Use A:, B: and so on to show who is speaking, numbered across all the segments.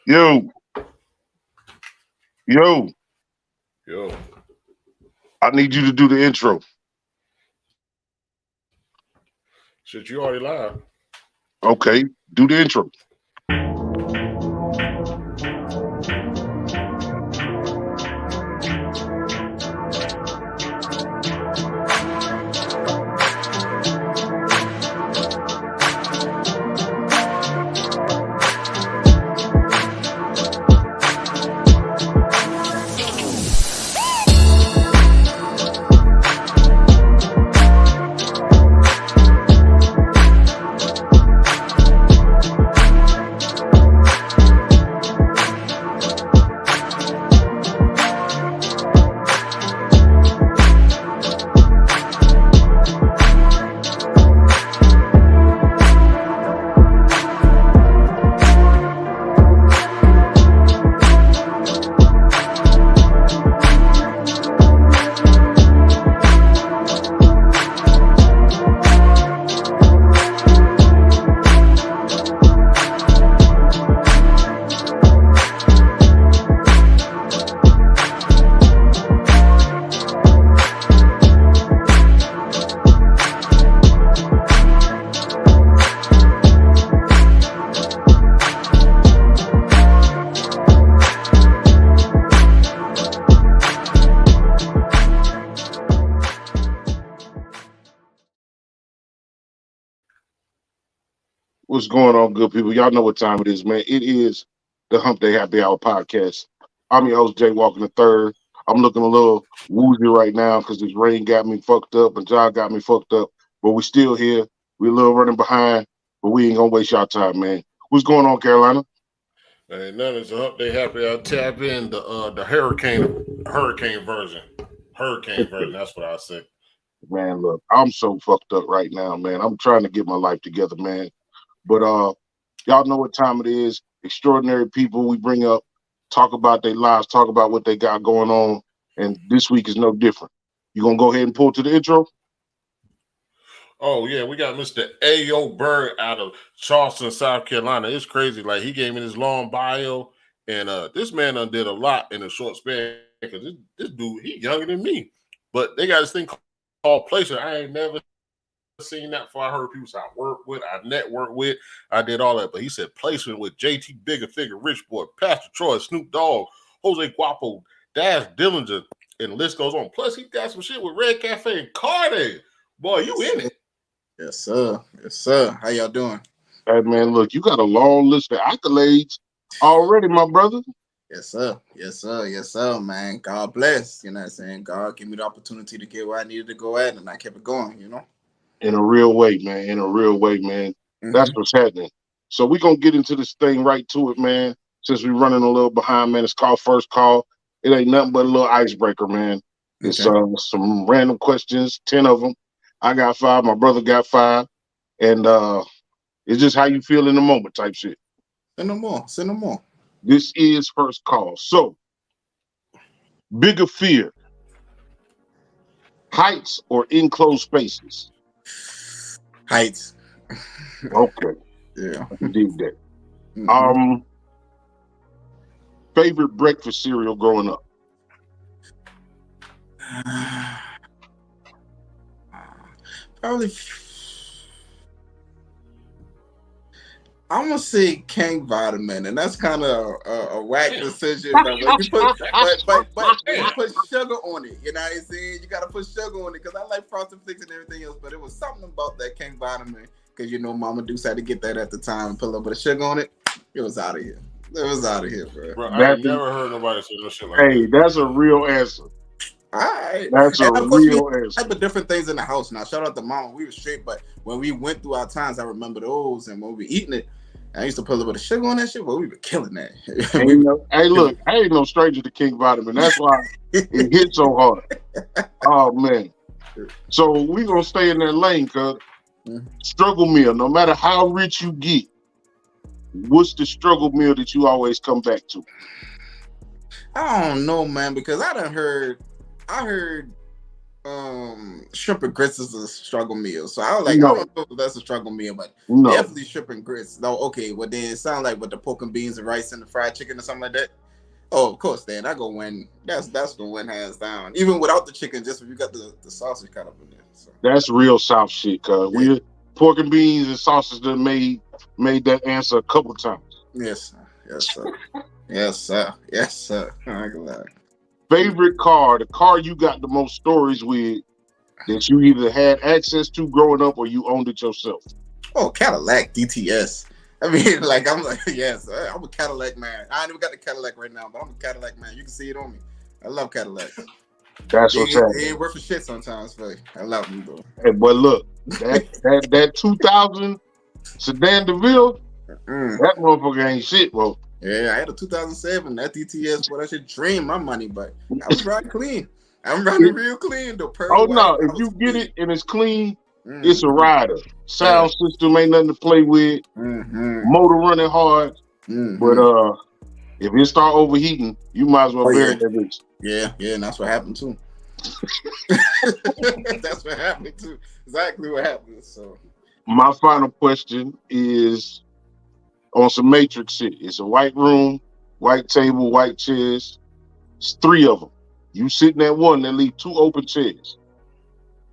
A: Yo, yo,
B: Yo,
A: I need you to do the intro.
B: shit, you already live.
A: Okay, do the intro. What's going on, good people? Y'all know what time it is, man. It is the Humpday Happy Hour podcast. I'm your host, Jay Walker the third. I'm looking a little woozy right now because this rain got me fucked up and John got me fucked up. But we still here. We a little running behind, but we ain't gonna waste y'all time, man. What's going on, Carolina?
B: Ain't nothing. It's a Humpday Happy. I'll tap in the hurricane version. Hurricane version. That's what I said.
A: Man, look, I'm so fucked up right now, man. I'm trying to get my life together, man. But y'all know what time it is. Extraordinary people we bring up, talk about their lives, talk about what they got going on, and this week is no different. You gonna go ahead and pull to the intro?
B: Oh yeah, we got Mr. A.O. Bird out of Charleston, South Carolina. It's crazy. Like he gave me this long bio, and this man done did a lot in a short span. Because this dude, he younger than me, but they got this thing called placement. I ain't never seen that before. I heard people say I work with, I network with, I did all that. But he said placement with JT Bigger Figure, Rich Boy, Pastor Troy, Snoop Dogg, Jose Guapo, Dash Dillinger, and the list goes on. Plus, he got some shit with Red Cafe and Cardi. Boy, you in it.
C: Yes, sir. Yes, sir. How y'all doing?
A: Hey man, look, you got a long list of accolades already, my brother.
C: Yes, sir. Yes, sir. Yes, sir, man. God bless. You know what I'm saying? God gave me the opportunity to get where I needed to go at, and I kept it going, you know?
A: In a real way, man. In a real way, man. That's what's happening. So we're gonna get into this thing right to it, man. Since we're running a little behind, man. It's called First Call. It ain't nothing but a little icebreaker, man. It's some random questions, 10 of them. I got 5, my brother got 5. And it's just how you feel in the moment type shit.
C: Send them more. Send them more.
A: This is First Call. So, bigger fear, heights or enclosed spaces?
C: Heights.
A: Okay.
C: Yeah.
A: I can dig that. Favorite breakfast cereal growing up?
C: Probably. I'm gonna say King Vitamin, and that's kind of a whack decision. But when you put, but when you put sugar on it, you know what I'm saying? You gotta put sugar on it because I like Frosted Flakes and everything else. But it was something about that King Vitamin because you know Mama Deuce had to get that at the time and put a little bit of sugar on it. It was out of here. It was out of here, bro.
B: I ain't never heard nobody say no shit like that.
A: Hey, that's a real answer.
C: All right.
A: That's a real answer.
C: Type of different things in the house now. Shout out to Mama. We were straight, but when we went through our times, I remember those, and when we were eating it, I used to put a little bit of sugar on that shit, but we were killing that.
A: Hey, look, I ain't no stranger to King Vitamin. That's why it hit so hard. Oh, man. So we going to stay in that lane, cuz. Struggle meal, no matter how rich you get, what's the struggle meal that you always come back to?
C: I don't know, man, because I heard shrimp and grits is a struggle meal. So I was like,
A: No.
C: I don't know if that's a struggle meal, but
A: No.
C: definitely shrimp and grits. No, okay, well then it sounds like with the pork and beans and rice and the fried chicken or something like that. Oh, of course, then I go win. That's gonna win hands down. Even without the chicken, just if you got the sausage kind of in there. So.
A: That's real South shit, cuz we pork and beans and sausage that made that answer a couple times.
C: Yes, sir. Yes, sir. Yes, sir. Yes, sir. I'm glad.
A: Favorite car, the car you got the most stories with that you either had access to growing up or you owned it yourself?
C: Oh, Cadillac DTS. I mean, like, I'm like, yes, I'm a Cadillac man. I ain't even got the Cadillac right now, but I'm a Cadillac man. You can see it on me. I love Cadillacs.
A: That's what's happening.
C: It ain't worth a shit sometimes, but I love them though.
A: Hey, but look, that 2000 Sedan DeVille, that motherfucker ain't shit, bro.
C: Yeah, I had a 2007. That DTS, boy, that shit drained my money, but I was riding clean. I'm running real clean though.
A: Oh no, if you get it and it's clean, it's a rider. Sound system ain't nothing to play with. Motor running hard. But if it start overheating, you might as well bury that bitch.
C: Yeah, and that's what happened too. That's what happened too. Exactly what happened. So
A: my final question is on some Matrix shit. It's a white room, white table, white chairs. It's 3 of them. You sitting at one, they leave 2 open chairs.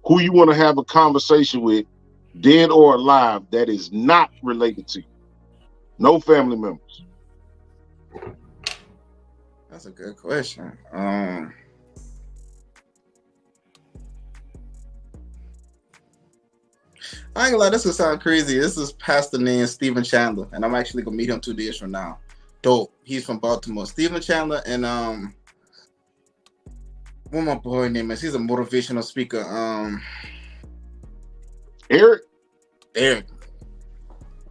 A: Who you want to have a conversation with, dead or alive, that is not related to you? No family members.
C: That's a good question. I ain't gonna lie, this will sound crazy. This is pastor named Stephen Chandler, and I'm actually gonna meet him 2 days from now. Dope. He's from Baltimore. Stephen Chandler and what my boy name is? He's a motivational speaker.
A: Eric.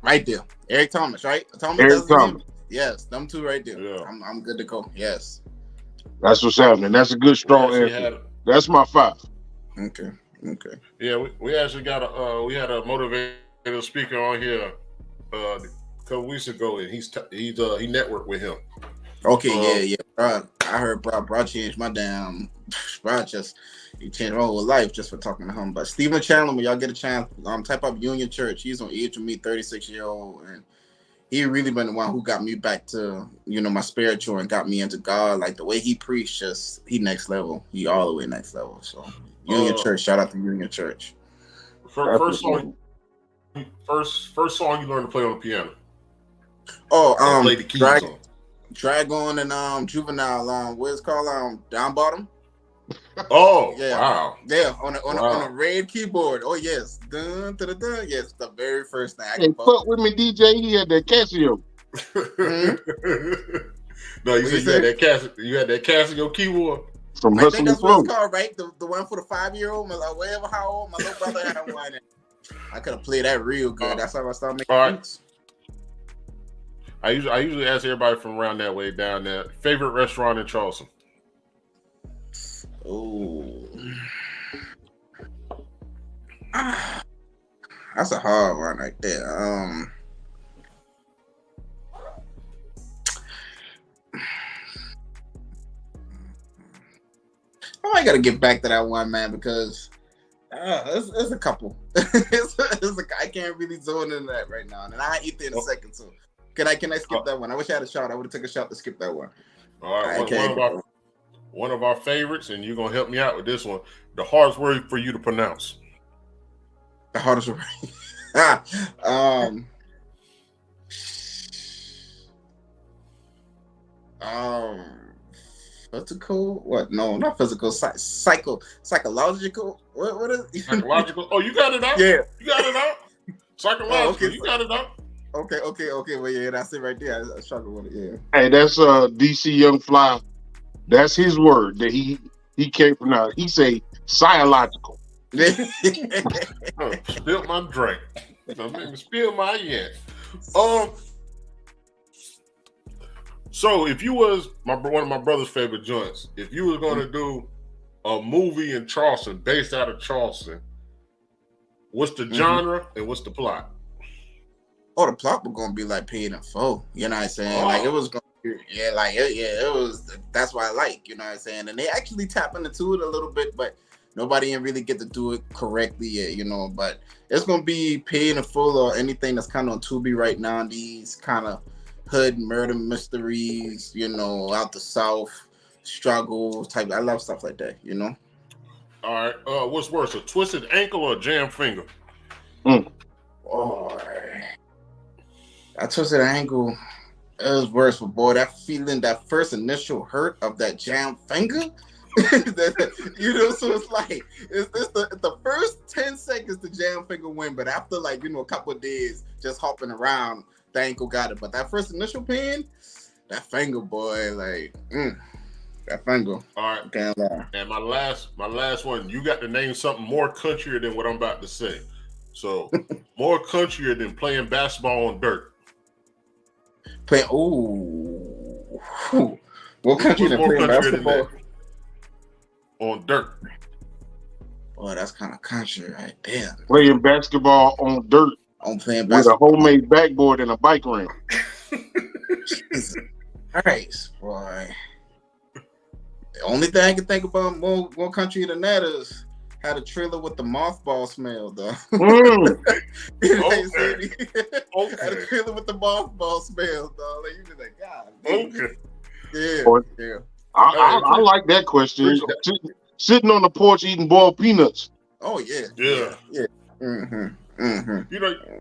C: Right there. Eric Thomas, right?
A: Eric Thomas.
C: Yes, them 2 right there.
B: Yeah.
C: I'm good to go. Yes.
A: That's what's happening. That's a good strong answer. That's my 5.
C: Okay.
B: Yeah, we actually got we had a motivational speaker on here a couple weeks ago, and he networked with him.
C: Okay, yeah. Bro, I heard bro changed my damn. Bro, he changed my whole life just for talking to him. But Stephen Chandler, when y'all get a chance, type up Union Church. He's on age with me, 36-year-old, and he really been the one who got me back to my spiritual and got me into God. Like the way he preached, he next level. He all the way next level. So Union Church, shout out to Union Church.
B: First song you learned to play on the piano.
C: Oh,
B: the keys on.
C: Dragon and Juvenile, what it's called, Down Bottom.
B: Oh,
C: yeah.
B: Wow.
C: Yeah, on a red keyboard. Oh yes. Dun, dun, dun, dun. Yes, the very first thing.
A: Hey, fuck with me, DJ. He had that Casio.
B: No, you said you had that Casio keyboard.
A: From
C: I think
A: Hustling
C: that's what
A: Flow.
C: it's called, right? The one for the 5-year-old, whatever how old, my little brother had one. I could have played that real good. That's how I started making beats.
B: I usually ask everybody from around that way down there. Favorite restaurant in Charleston?
C: Oh, that's a hard one right there. I gotta get back to that one, man, because it's a couple. I can't really zone into that right now, and I eat there in a second. So can I skip that one? I wish I had a shot. I would have took a shot to skip that one.
B: All right, one of our favorites, and you're gonna help me out with this one. The hardest word for you to pronounce.
C: The hardest word. Physical? What? No, not physical. Psychological. What is it?
B: Psychological? Oh, you got it out.
C: Yeah,
B: you got it out. Psychological.
C: Okay.
B: You got it out.
C: Okay. Well, yeah, that's it right there. I struggle with it. Yeah.
A: Hey, that's DC Young Fly. That's his word that he can't pronounce. He say psychological.
B: Spill my drink. Don't make me spill my yet. So if you was one of my brother's favorite joints, if you was going to do a movie in Charleston based out of Charleston, what's the genre and what's the plot?
C: Oh, the plot was gonna be like Paid in Full. You know what I'm saying? Like it was gonna be, it was. That's what I like. You know what I'm saying? And they actually tap into it a little bit, but Nobody didn't really get to do it correctly yet, you know. But it's gonna be Paid in Full or anything that's kind of on Tubi right now. These kind of hood murder mysteries, you know, out the South, struggle type. I love stuff like that, you know.
B: All right. What's worse, a twisted ankle or a jammed finger?
C: Oh, I twisted ankle. It was worse, but boy, that feeling, that first initial hurt of that jammed finger, you know, so it's like it's the first 10 seconds the jam finger win, but after like, you know, a couple of days just hopping around, the ankle got it. But that first initial pain, that finger, boy, like that finger.
B: All right.
C: Can't lie.
B: And my last one, you got to name something more countryer than what I'm about to say. So more countryer than playing basketball on dirt.
C: What country than playing basketball
B: on dirt?
C: Boy, that's kind of country right there.
A: Playing basketball on dirt.
C: On playing basketball
A: with a homemade backboard and a bike rim.
C: Jesus Christ, boy. The only thing I can think about more country than that is had a trailer with the mothball smell, though.
B: Okay.
C: Had a trailer with the mothball smell, though. Like, you be like, God.
B: Okay.
C: Yeah.
A: I like that question. Sitting on the porch eating boiled peanuts.
C: Oh yeah. Mm-hmm.
B: You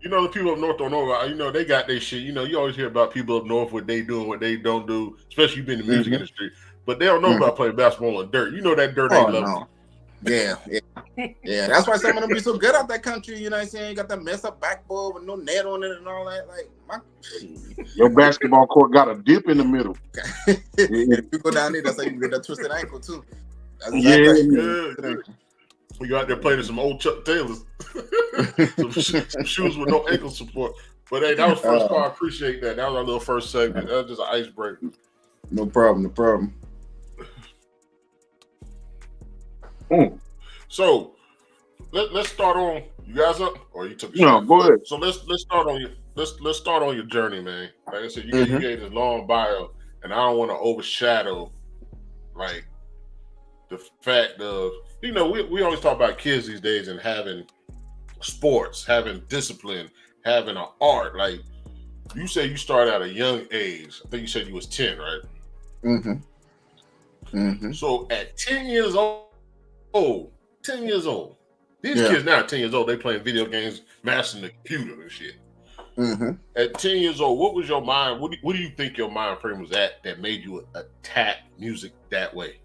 B: know the people up north don't know about. You know they got their shit. You know you always hear about people up north what they do and what they don't do, especially you been in the music industry. But they don't know about playing basketball on dirt. You know that dirt ain't love.
C: No. Yeah. That's why some of them be so good out that country. You know what I'm saying? You got that messed up backboard with no net on it and all that. Like
A: your basketball court got a dip in the middle.
C: If you go down there, that's how you get that twisted ankle too. That's
B: Yeah. You out there playing some old Chuck Taylors, some shoes with no ankle support. But hey, that was first part. I appreciate that. That was our little first segment. That was just an icebreaker.
C: No problem.
B: So let's start on. You guys up, or you took?
A: No, go ahead.
B: So let's start on your let's start on your journey, man. Like I said, you gave this long bio, and I don't want to overshadow like the fact of, you know, we always talk about kids these days and having sports, having discipline, having an art. Like you say, you started at a young age. I think you said you was 10, right? So at 10 years old, these kids now at 10 years old, they playing video games, mastering the computer and shit. At 10 years old, what was your mind? What do you think your mind frame was at that made you attack music that way?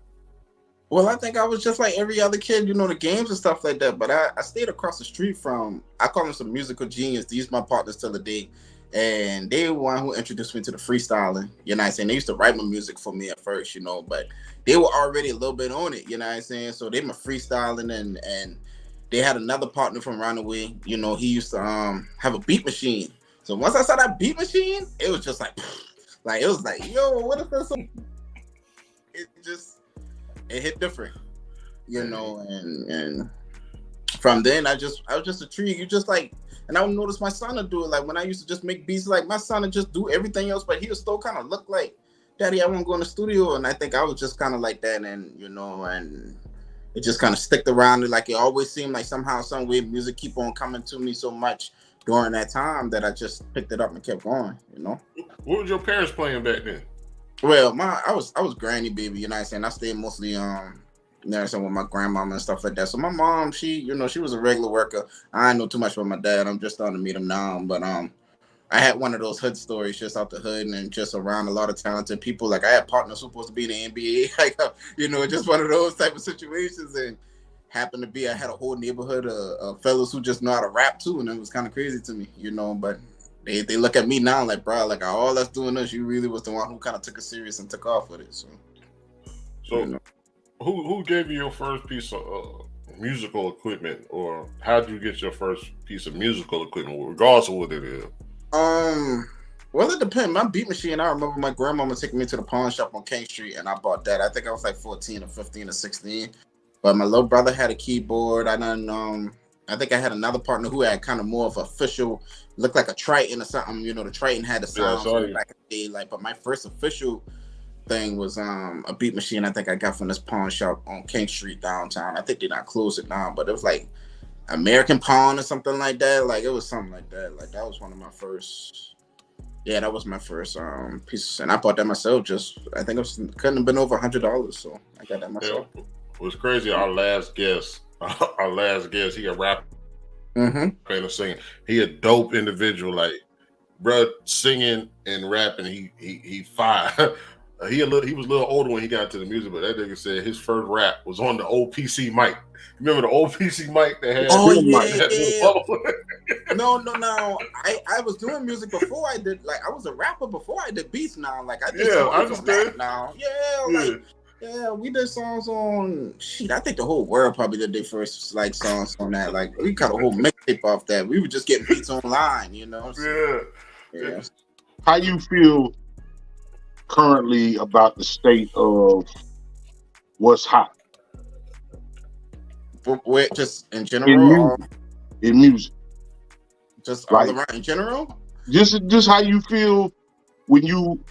C: Well, I think I was just like every other kid, you know, the games and stuff like that. But I stayed across the street from, I call them some musical genius. These my partners till the day. And they were one who introduced me to the freestyling. You know what I'm saying? They used to write my music for me at first, you know, but they were already a little bit on it, you know what I'm saying? So they were freestyling and they had another partner from around the way. You know, he used to have a beat machine. So once I saw that beat machine, it was just like it was like, yo, what if there's some... It hit different, you know, and from then I was just intrigued. You just like, and I would notice my son would do it. Like when I used to just make beats, like my son would just do everything else, but he would still kind of look like, Daddy, I want to go in the studio. And I think I was just kind of like that, and you know, and it just kind of sticked around. It like it always seemed like somehow, some way, music keep on coming to me so much during that time that I just picked it up and kept going. You know.
B: What was your parents playing back then?
C: Well, I was granny baby, you know what I'm saying? I stayed mostly you know what I'm saying, with my grandmama and stuff like that. So my mom, she was a regular worker. I didn't know too much about my dad. I'm just starting to meet him now. But I had one of those hood stories just out the hood and just around a lot of talented people. Like I had partners who were supposed to be in the NBA, like you know, just one of those type of situations, and happened to be I had a whole neighborhood of fellas who just know how to rap too, and it was kind of crazy to me, you know, but They look at me now like, bro, like all that's doing this, you really was the one who kind of took it serious and took off with it. So
B: you know. Who gave you your first piece of musical equipment, or how did you get your first piece of musical equipment, regardless of what it is?
C: Well, it depends. My beat machine, I remember my grandmama taking me to the pawn shop on King Street, and I bought that. I think I was like 14 or 15 or 16. But my little brother had a keyboard. I think I had another partner who had kind of more of official, looked like a Triton or something. You know, the Triton had the sound back in the day. Like, but my first official thing was a beat machine I think I got from this pawn shop on King Street downtown. I think they not closed it now, but it was like American Pawn or something like that. Like it was something like that. Like that was one of my first. Yeah, that was my first piece, and I bought that myself. Just I think it couldn't have been over $100, so I got that myself.
B: It was crazy. Our last guest, he a rapper and singing. He a dope individual. Like, bro, singing and rapping. He fire. He was a little older when he got into the music, but that nigga said his first rap was on the old PC mic. Remember the old PC mic that had?
C: Oh yeah. No. I was doing music before I did. Like I was a rapper before I did beats. Now, like I did songs
B: I understand.
C: now. Yeah, we did songs on. Shit, I think the whole world probably did their first like songs on that. Like we got a whole mixtape off that. We were just getting beats online, you know. So, yeah.
A: How you feel currently about the state of what's hot?
C: Wait, just in general,
A: in music,
C: just all around in general.
A: Just how you feel when you.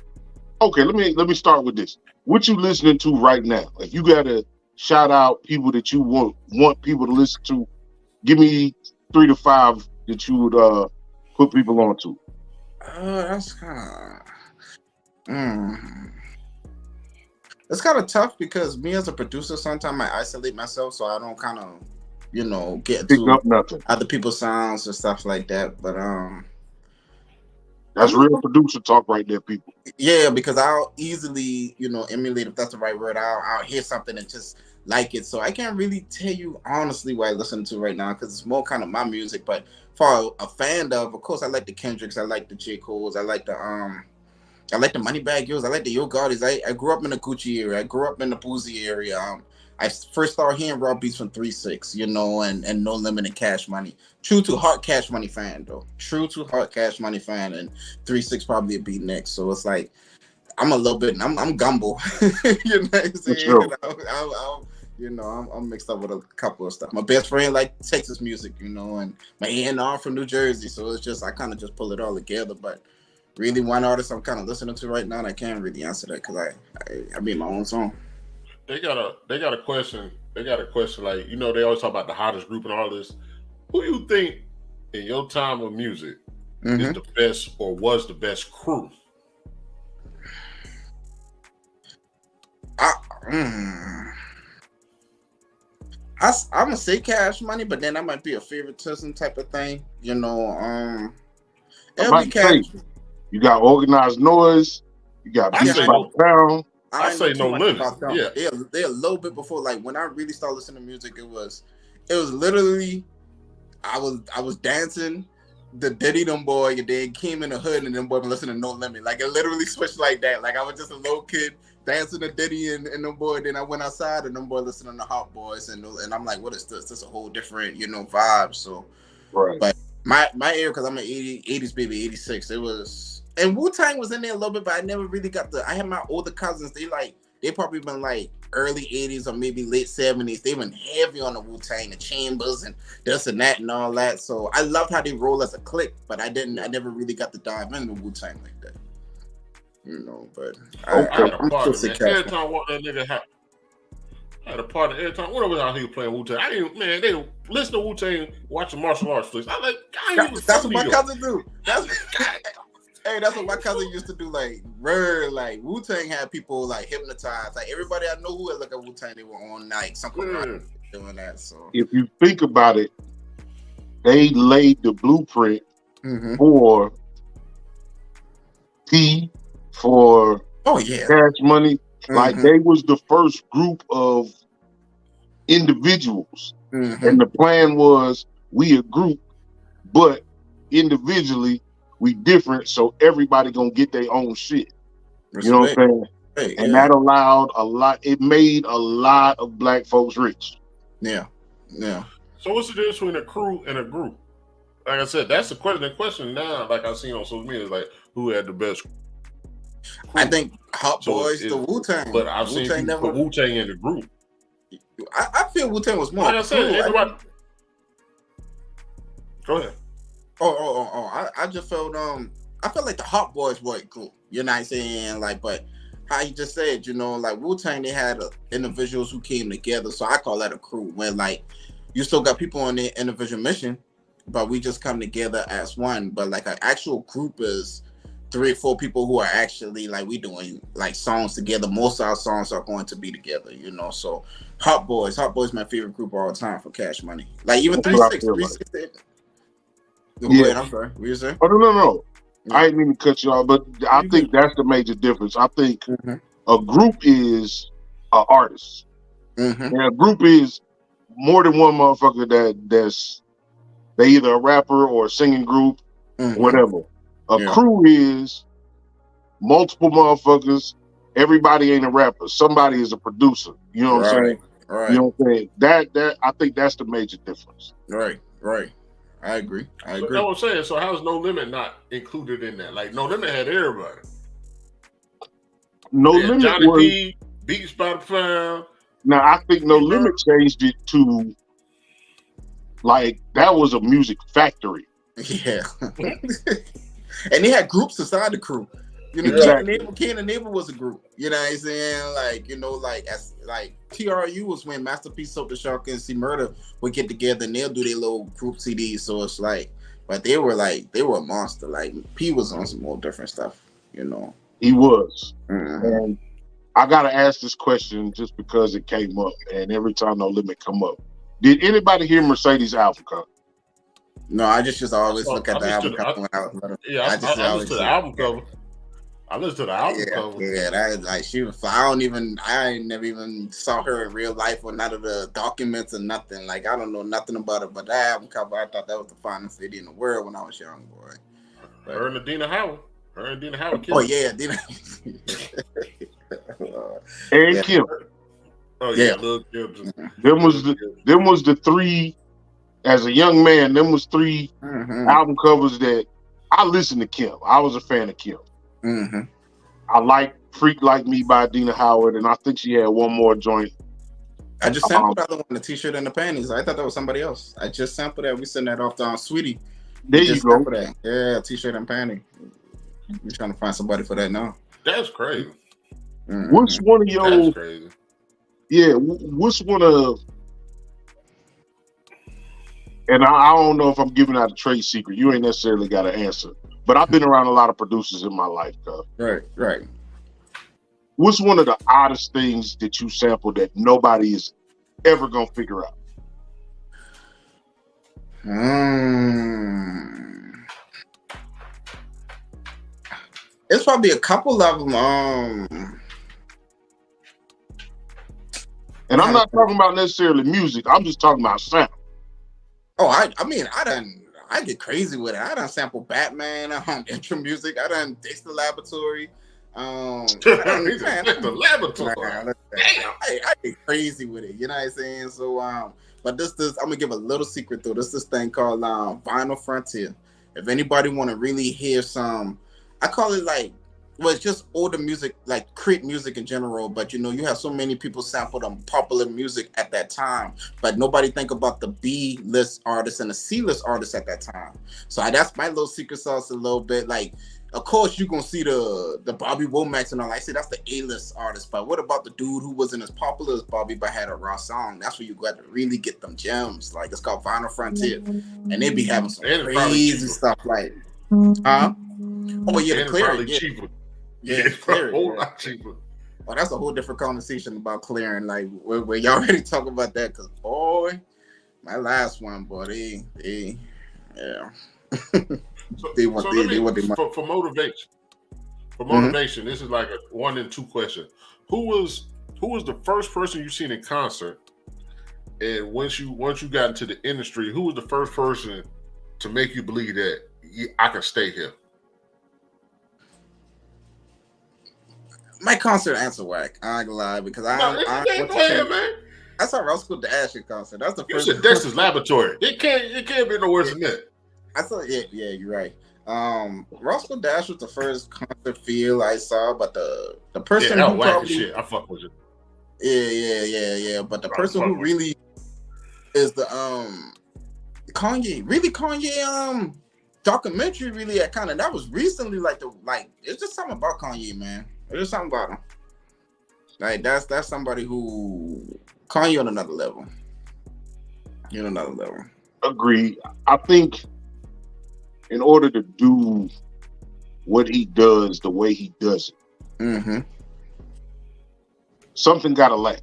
A: Okay, let me start with this. What you listening to right now? If you gotta shout out people that you want people to listen to, give me 3 to 5 that you would put people on to.
C: That's kind of. It's kind of tough because me as a producer, sometimes I isolate myself, so I don't kind of, get into other people's sounds and stuff like that. But
A: that's real producer talk right there, people.
C: Yeah, because I'll easily, emulate, if that's the right word. I'll hear something and just like it. So I can't really tell you honestly what I listen to right now because it's more kind of my music. But for a fan of course, I like the Kendricks, I like the J. Cole's, I like the Moneybagg Yo's. I like the Yo Gotti's. I grew up in the Gucci area. I grew up in the Boozy area. I first started hearing raw beats from 3-6, and No Limit and Cash Money. True to heart Cash Money fan, though. True to heart Cash Money fan, and 3-6 probably a beat next. So it's like I'm a little bit. I'm gumbo. You know what I'm saying?
A: Sure.
C: I'm mixed up with a couple of stuff. My best friend like Texas music, and my A&R from New Jersey. So it's just I kind of just pull it all together, but. Really, one artist I'm kind of listening to right now, and I can't really answer that because I made my own song.
B: They got a question. They got a question like they always talk about the hottest group and all this. Who do you think in your time of music is the best or was the best crew?
C: I'm gonna say Cash Money, but then that might be a favoritism type of thing. It'll be Cash.
A: You got Organized Noise. You got Beats by the Pound.
B: I say No Limit. Yeah,
C: they're a little bit before. Like when I really started listening to music, it was literally I was dancing the Diddy them boy, and then came in the hood, and them boy been listening to No Limit. Like it literally switched like that. Like I was just a little kid dancing to Diddy and them boy. Then I went outside, and them boy listening to Hot Boys, and I'm like, what is this? This is a whole different vibe. So
A: right,
C: but my era, because I'm an 80s baby, 86. It was. And Wu-Tang was in there a little bit, but I never really got I had my older cousins, they probably been like early 80s or maybe late 70s. They been heavy on the Wu-Tang, the Chambers and this and that and all that. So I loved how they roll as a clique, but I never really got to dive into Wu-Tang like that. But
B: I'm still sick. Every time I want that nigga happen. I had a party every time. Whenever I hear playing Wu-Tang, they listen to Wu-Tang, watching martial arts flicks. I'm like,
C: that's what my cousin do. Hey, that's what my cousin used to do. Like Wu-Tang had people like hypnotized. Like everybody I know who had look at Wu-Tang, they were on night. Something doing that. So
A: if you think about it, they laid the blueprint for T, for Cash Money. Like they was the first group of individuals, and the plan was we a group, but individually. We different, so everybody gonna get their own shit. You know what I'm saying? And that allowed a lot. It made a lot of black folks rich.
C: Yeah.
B: So what's the difference between a crew and a group? Like I said, that's the question. The question now, like I've seen on social media, is like who had the best crew?
C: I think Hot Boys, the Wu-Tang.
B: But I've seen people put Wu-Tang in the group.
C: I feel Wu-Tang was more.
B: Like I said, everybody. Go ahead.
C: I just felt I felt like the Hot Boys were cool. You know what I'm saying? Like, but how you just said, like Wu-Tang, they had individuals who came together. So I call that a crew, where like you still got people on their individual mission, but we just come together as one. But like an actual group is 3 or 4 people who are actually like we doing like songs together. Most of our songs are going to be together, So Hot Boys my favorite group all the time for Cash Money. Like even 3-6. Go ahead, I'm sorry. What you say?
A: Oh no. Yeah. I didn't mean to cut you off, but I think that's the major difference. I think a group is an artist, and a group is more than one motherfucker that's they either a rapper or a singing group, whatever. A crew is multiple motherfuckers. Everybody ain't a rapper. Somebody is a producer. You know what I'm saying?
C: Right.
A: You know what I'm saying? That I think that's the major difference.
C: Right. I agree.
B: That's what I'm saying. So how's No Limit not included in that? Like No Limit had everybody.
A: No Limit
B: Johnny
A: was,
B: D, Beats by the Pound.
A: Now I think No Limit changed it to like that was a music factory.
C: Yeah. And they had groups inside the crew.
A: Exactly.
C: Ken and Neighbor was a group. You know what I'm saying? Like TRU was when Masterpiece, Soap the Shark, and C Murder would get together and they'll do their little group CDs. So it's like, but they were a monster. Like P was on some more different stuff.
A: He was. And I gotta ask this question just because it came up, and every time No Limit come up, did anybody hear Mercedes album cover?
C: No, I just always look at the album cover.
B: I listened to the album cover. I listened to the album cover.
C: Yeah, that like she was. I never even saw her in real life or none of the documents or nothing. Like I don't know nothing about it, but that album cover, I thought that was the finest city in the world when I was young, boy.
B: Her and Adina Howard.
C: Oh yeah, Adina.
A: And Kim.
B: Oh yeah, Lil Kim.
A: Them was the 3. As a young man, them was 3 album covers that I listened to Kim. I was a fan of Kim. I like Freak Like Me by Adina Howard, and I think she had one more joint.
C: I just sampled the other one, the T-shirt and the panties. I thought that was somebody else. I just sampled that. We sent that off to Sweetie.
A: There you go.
C: That. Yeah, T-shirt and panty. We're trying to find somebody for that now.
B: That's crazy.
A: What's one of your?
B: That's crazy.
A: Yeah, what's one of? And I don't know if I'm giving out a trade secret. You ain't necessarily got to answer. But I've been around a lot of producers in my life, cuz.
C: Right.
A: What's one of the oddest things that you sampled that nobody is ever gonna figure out?
C: It's probably a couple of them.
A: And I'm not talking about necessarily music. I'm just talking about sound.
C: Oh, I get crazy with it. I done sample Batman, intro music. I done Dexter Laboratory.
B: The Laboratory.
C: I get crazy with it. You know what I'm saying? So, but this I'm gonna give a little secret though. This thing called Vinyl Frontier. If anybody want to really hear some, I call it like, well, it's just older music, like crit music in general. But you have so many people sample them popular music at that time, but nobody think about the B-list artists and the C-list artists at that time. So that's my little secret sauce a little bit. Like, of course, you're gonna see the Bobby Womack and all. I say that's the A-list artist, but what about the dude who wasn't as popular as Bobby but had a raw song? That's where you got to really get them gems. Like it's called Vinyl Frontier, and they be having some crazy stuff like, Oh yeah, the clearing.
B: Cheaper.
C: Yeah,
B: it's a whole lot cheaper.
C: Oh, that's a whole different conversation about clearing. Like, where y'all already talk about that? Because boy, my last one, boy, they they want
B: for motivation. For motivation, this is like a 1 and 2 question. Who was the first person you seen in concert? And once you got into the industry, who was the first person to make you believe that I can stay here?
C: My concert answer whack. I ain't gonna lie because
B: go ahead, man.
C: I saw Roscoe Dash in concert. That's the first.
B: You said Dexter's Laboratory. It can't be no worse than that.
C: I saw yeah, you're right. Roscoe Dash was the first concert feel I saw, but the person who probably
B: shit. I fuck with you.
C: Yeah. But the person who really is the Kanye documentary really that was recently it's just something about Kanye, man. There's something about him. Like that's somebody who Kanye on another level. You're on another level.
A: Agreed. I think in order to do what he does the way he does it,
C: Mm-hmm.
A: something gotta lack.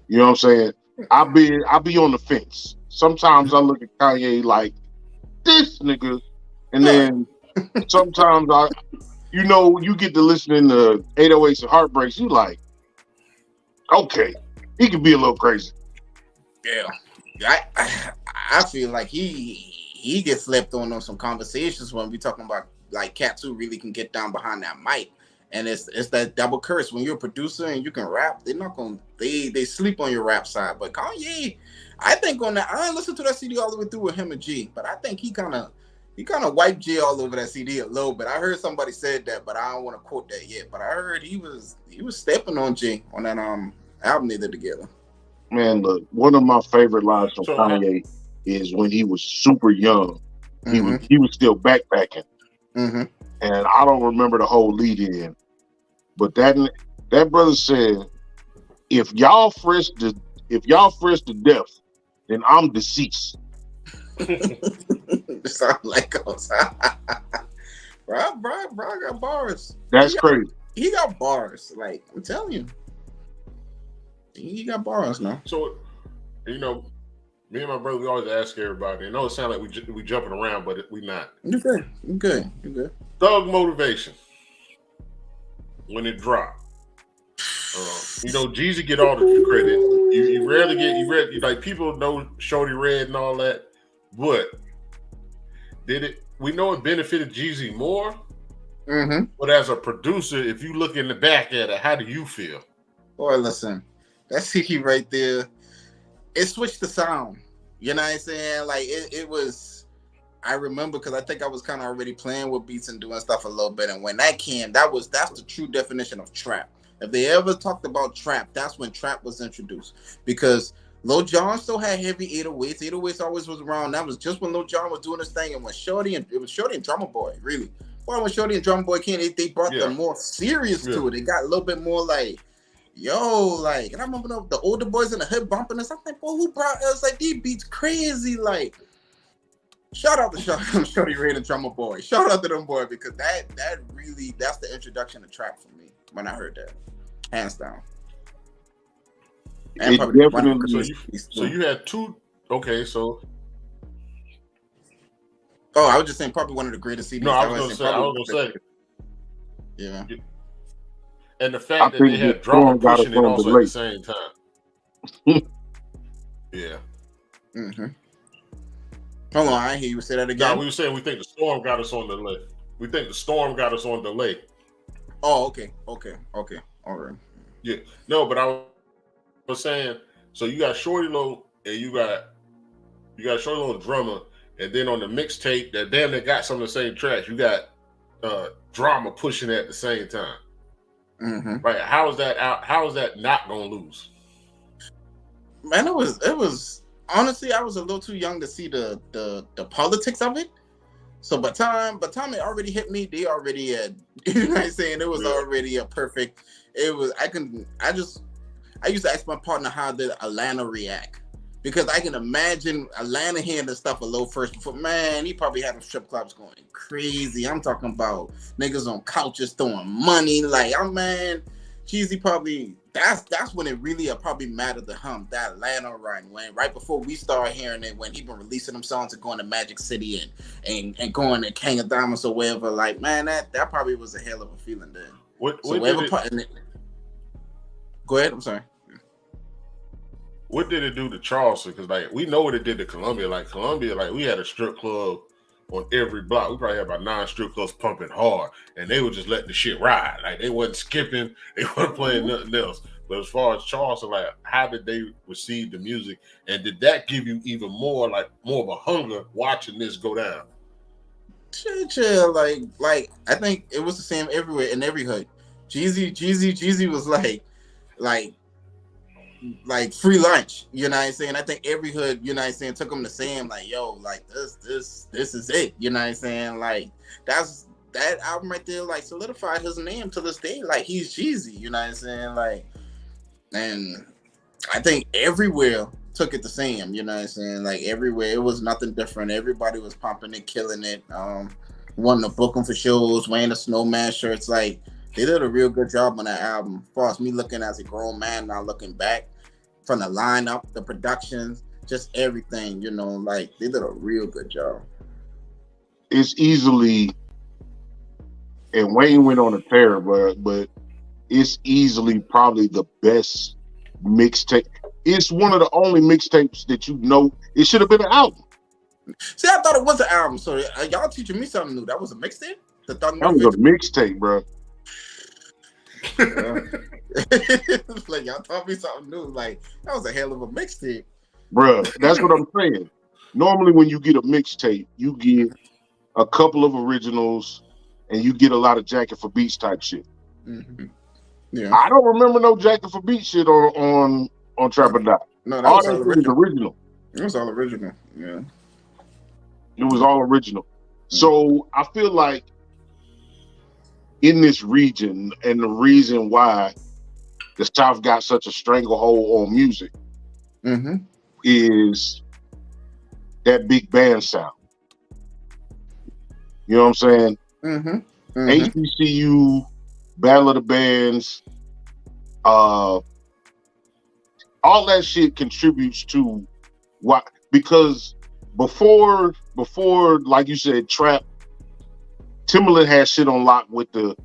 A: You know what I'm saying? I'll be on the fence. Sometimes I look at Kanye like this nigga, and then sometimes you get to listening to 808s and Heartbreaks, you like, okay, he can be a little crazy.
C: Yeah. I feel like he gets slept on some conversations when we talking about like cats who really can get down behind that mic. And it's that double curse. When you're a producer and you can rap, they're not gonna they sleep on your rap side. But Kanye, I think on that, I listened to that CD all the way through with him and G, but I think he kind of wiped G all over that CD a little bit. I heard somebody said that, but I don't want to quote that yet. But I heard he was stepping on G on that album they did together.
A: Man, look, one of my favorite lines from Kanye is when he was super young. He was still backpacking.
C: Mm-hmm.
A: And I don't remember the whole lead in, but that brother said, if y'all fresh to death, then I'm deceased.
C: Sound like us. Bro got bars.
A: That's crazy.
C: He got bars. Like, I'm telling you. He got bars now.
B: So, me and my brother, we always ask everybody. I know it sounds like we jumping around, but we not.
C: You're good.
B: Thug Motivation. When it dropped. Jeezy get all the credit. You rarely get, like, people know Shorty Red and all that, but we know it benefited Jeezy more, but as a producer, if you look in the back at it, how do you feel?
C: Boy, listen, that CD right there, it switched the sound. You know what I'm saying? Like, it was, I remember, because I think I was kind of already playing with beats and doing stuff a little bit, and when that came, that's the true definition of trap. If they ever talked about trap, that's when trap was introduced. Because Lil Jon still had heavy 808s. 808s always was around. That was just when Lil Jon was doing his thing, and when it was Shorty and Drummer Boy, really. Boy, when Shorty and Drummer Boy came, they brought them more serious to it. It got a little bit more like, yo, like, and I remember the older boys in the hood bumping us. I'm like, boy, who brought us? Like, these beats crazy. Like, shout out to Shorty Red and Drummer Boy. Shout out to them boy, because that's the introduction to trap for me when I heard that. Hands down. And
B: so you had two. Okay, so.
C: Oh, I was just saying probably one of the greatest CDs.
B: No, I was gonna say.
C: Yeah.
B: And the fact that they had drama pushing it also at the same time. Yeah.
C: Mm-hmm. Hold on, I hear you say that again.
B: No, we were saying we think the storm got us on delay. We think the storm got us on delay.
C: Oh, okay. All right.
B: Yeah. No, but I was saying, so you got Shorty Low and you got Shorty Low drummer, and then on the mixtape that damn near got some of the same tracks, you got drama pushing at the same time.
C: Mm-hmm.
B: Right? How is that not gonna lose?
C: Man, it was honestly, I was a little too young to see the politics of it. So by time it already hit me, they already had, you know what I'm saying? It was already a perfect. It was, I used to ask my partner, how did Atlanta react? Because I can imagine Atlanta hearing the stuff a little first before, man, he probably had strip clubs going crazy. I'm talking about niggas on couches throwing money. Like, man, Jeezy probably, that's when it really probably mattered to him, that Atlanta run, when right before we started hearing it, when he been releasing them songs and going to Magic City and going to King of Diamonds or wherever. Like, man, that probably was a hell of a feeling then. Go ahead, I'm sorry.
B: What did it do to Charleston? Because, like, we know what it did to Columbia. Like, Columbia, like, we had a strip club on every block. We probably had about 9 strip clubs pumping hard, and they were just letting the shit ride. Like, they wasn't skipping, they wasn't playing nothing else. But as far as Charleston, like, how did they receive the music, and did that give you even more of a hunger watching this go down?
C: Chill. Like I think it was the same everywhere in every hood. Jeezy was like free lunch, you know what I'm saying? I think every hood, you know what I'm saying, took them the same, like, yo, like this is it, you know what I'm saying? Like that's that album right there like solidified his name to this day. Like he's Jeezy, you know what I'm saying? Like, and I think everywhere took it the same, you know what I'm saying? Like everywhere, it was nothing different. Everybody was pumping it, killing it. Wanting to book them for shows, wearing the snowman shirts. Like they did a real good job on that album. As far as me looking as a grown man now, looking back from the lineup, the productions, just everything, you know, like they did a real good job.
A: It's easily, and Wayne went on a tear, but it's easily probably the best mixtape. It's one of the only mixtapes that you know it should have been an album.
C: See, I thought it was an album, so y'all teaching me something new. That was a mixtape?
A: That was a mixtape, bro.
C: Like y'all taught me something new. Like that was a hell of a mixtape,
A: bro. That's what I'm saying. Normally, when you get a mixtape, you get a couple of originals, and you get a lot of Jacket for Beats type shit.
C: Mm-hmm. Yeah,
A: I don't remember no Jacket for Beats shit on Trap or Die.
C: No, that
A: all
C: was
A: that
C: all
A: original.
C: original. It was all original. Yeah,
A: it was all original. Mm-hmm. So I feel like in this region, and the reason why the South got such a stranglehold on music
C: mm-hmm.
A: is that big band sound. You know what I'm saying?
C: Mm-hmm. Mm-hmm.
A: HBCU, Battle of the Bands, all that shit contributes to what, because before like you said, trap, Timberland had shit on lock with the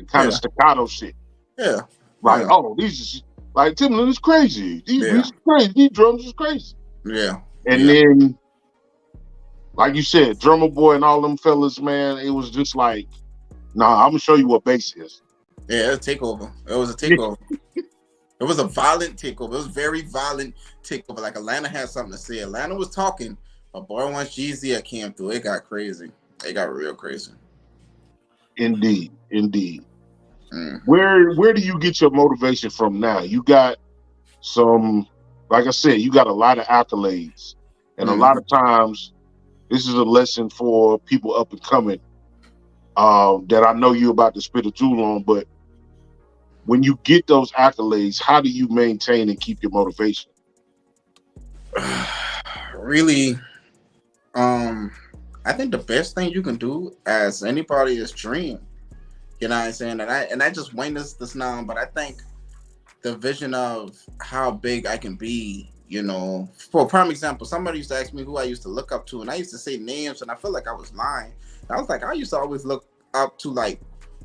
A: kind of staccato shit.
C: Yeah.
A: Like, oh, these is like Timberland is crazy. These beats are crazy. These drums is crazy.
C: Yeah.
A: And then, like you said, Drummer Boy and all them fellas, man, it was just like, nah, I'm gonna show you what bass is.
C: Yeah, it was a takeover. It was a takeover. It was a violent takeover. It was very violent takeover. Like Atlanta had something to say. Atlanta was talking, but boy, once Jeezy came through, it got crazy. It got real crazy.
A: Indeed. Where do you get your motivation from now? You got some, like I said, you got a lot of accolades, and a lot of times, this is a lesson for people up and coming that I know you're about to spit a jewel on. But when you get those accolades, how do you maintain and keep your motivation?
C: Really, I think the best thing you can do as anybody is dream. You know what I'm saying? And I just wing this now, but I think the vision of how big I can be, you know, for a prime example, somebody used to ask me who I used to look up to, and I used to say names, and I feel like I was lying. And I was like, I used to always look up to, like,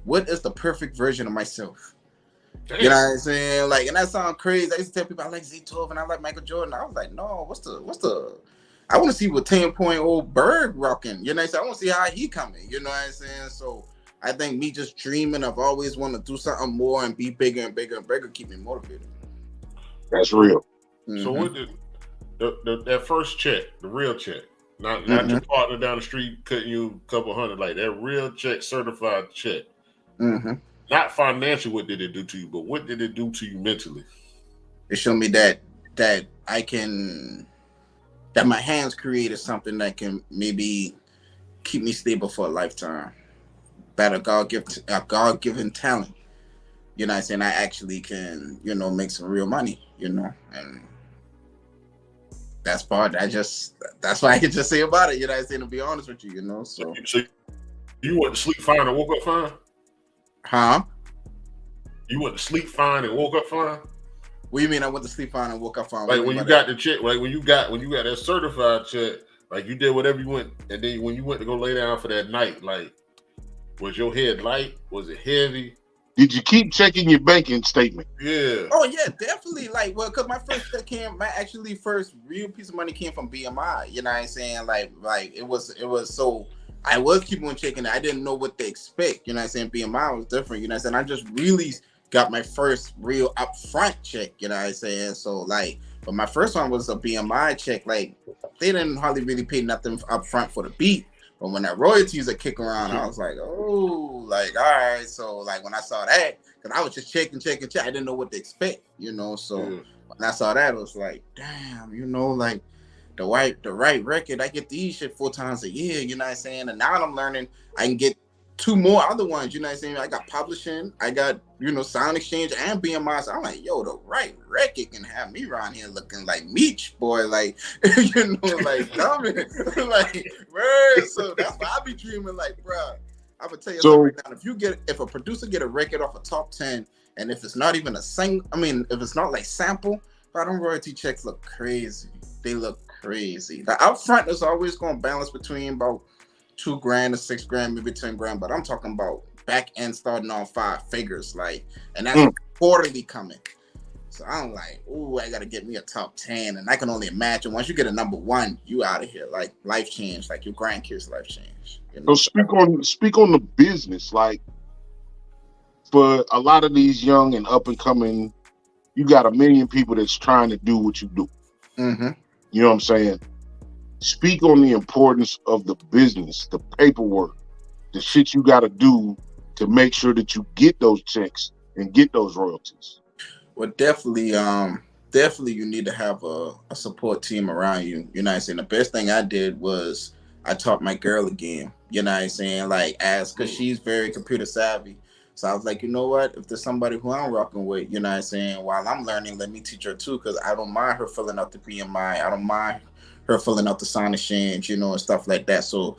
C: what is the perfect version of myself? Damn. You know what I'm saying? Like, and that sounds crazy. I used to tell people I like Z12 and I like Michael Jordan. I was like, no, what's the I want to see what 10-point Berg rocking. You know what I'm saying? I want to see how he coming. You know what I'm saying? So I think me just dreaming of always want to do something more and be bigger and bigger and bigger keep me motivated.
A: That's real.
B: Mm-hmm. So what did that first check, the real check, not your partner down the street cutting you a couple hundred, like that real check, certified check.
C: Mm-hmm.
B: Not financial, what did it do to you, but what did it do to you mentally?
C: It showed me that I can, that my hands created something that can maybe keep me stable for a lifetime. That a God-given talent. You know what I'm saying? I actually can, you know, make some real money, you know, and that's what I can just say about it, you know what I'm saying, to be honest with you, you know, so
B: you went to sleep fine and woke up fine?
C: Huh?
B: You went to sleep fine and woke up fine?
C: What do you mean I went to sleep fine and woke up fine?
B: Like when you got the check, like when you got that certified check, like you did whatever you went, and then when you went to go lay down for that night, like, was your head light? Was it heavy?
A: Did you keep checking your banking statement?
B: Yeah.
C: Oh yeah, definitely. Like, well, because my first real piece of money came from BMI. You know what I'm saying? Like it was so I was keeping on checking it. I didn't know what to expect. You know what I'm saying? BMI was different. You know what I'm saying? I just really got my first real upfront check. You know what I'm saying? So like, but my first one was a BMI check. Like they didn't hardly really pay nothing upfront for the beat. But when that royalties are kicking around, I was like, oh, like, all right. So, like, when I saw that, because I was just checking. I didn't know what to expect, you know. So, when I saw that, I was like, damn, you know, like, the right record, I get to eat shit 4 times a year, you know what I'm saying? And now I'm learning I can get two more other ones, you know what I'm saying? I got publishing, I got, Sound Exchange and BMI. So I'm like, yo, the right record can have me around here looking like Meech, boy, like, like coming, like, word. So that's why I be dreaming, like, bro. I'm gonna tell you something right now. If a producer get a record off a top 10, and if it's not even if it's not like sample, bro, them royalty checks look crazy. They look crazy. The upfront is always gonna balance between about $2,000 to $6,000, maybe $10,000, but I'm talking about back end starting on 5 figures, like, and that's quarterly coming. So I'm like, ooh, I gotta get me a top 10, and I can only imagine once you get a number 1, you out of here, like life change, like your grandkids' life change.
A: So speak on the business, like for a lot of these young and up and coming, you got a million people that's trying to do what you do.
C: Mm-hmm.
A: You know what I'm saying? Speak on the importance of the business, the paperwork, the shit you got to do to make sure that you get those checks and get those royalties.
C: Well, definitely you need to have a support team around you. You know what I'm saying? The best thing I did was I taught my girl again. You know what I'm saying? Like, because she's very computer savvy. So I was like, you know what? If there's somebody who I'm rocking with, you know what I'm saying, while I'm learning, let me teach her too, because I don't mind her filling out the BMI. I don't mind her filling out the Sound Exchange, and stuff like that. So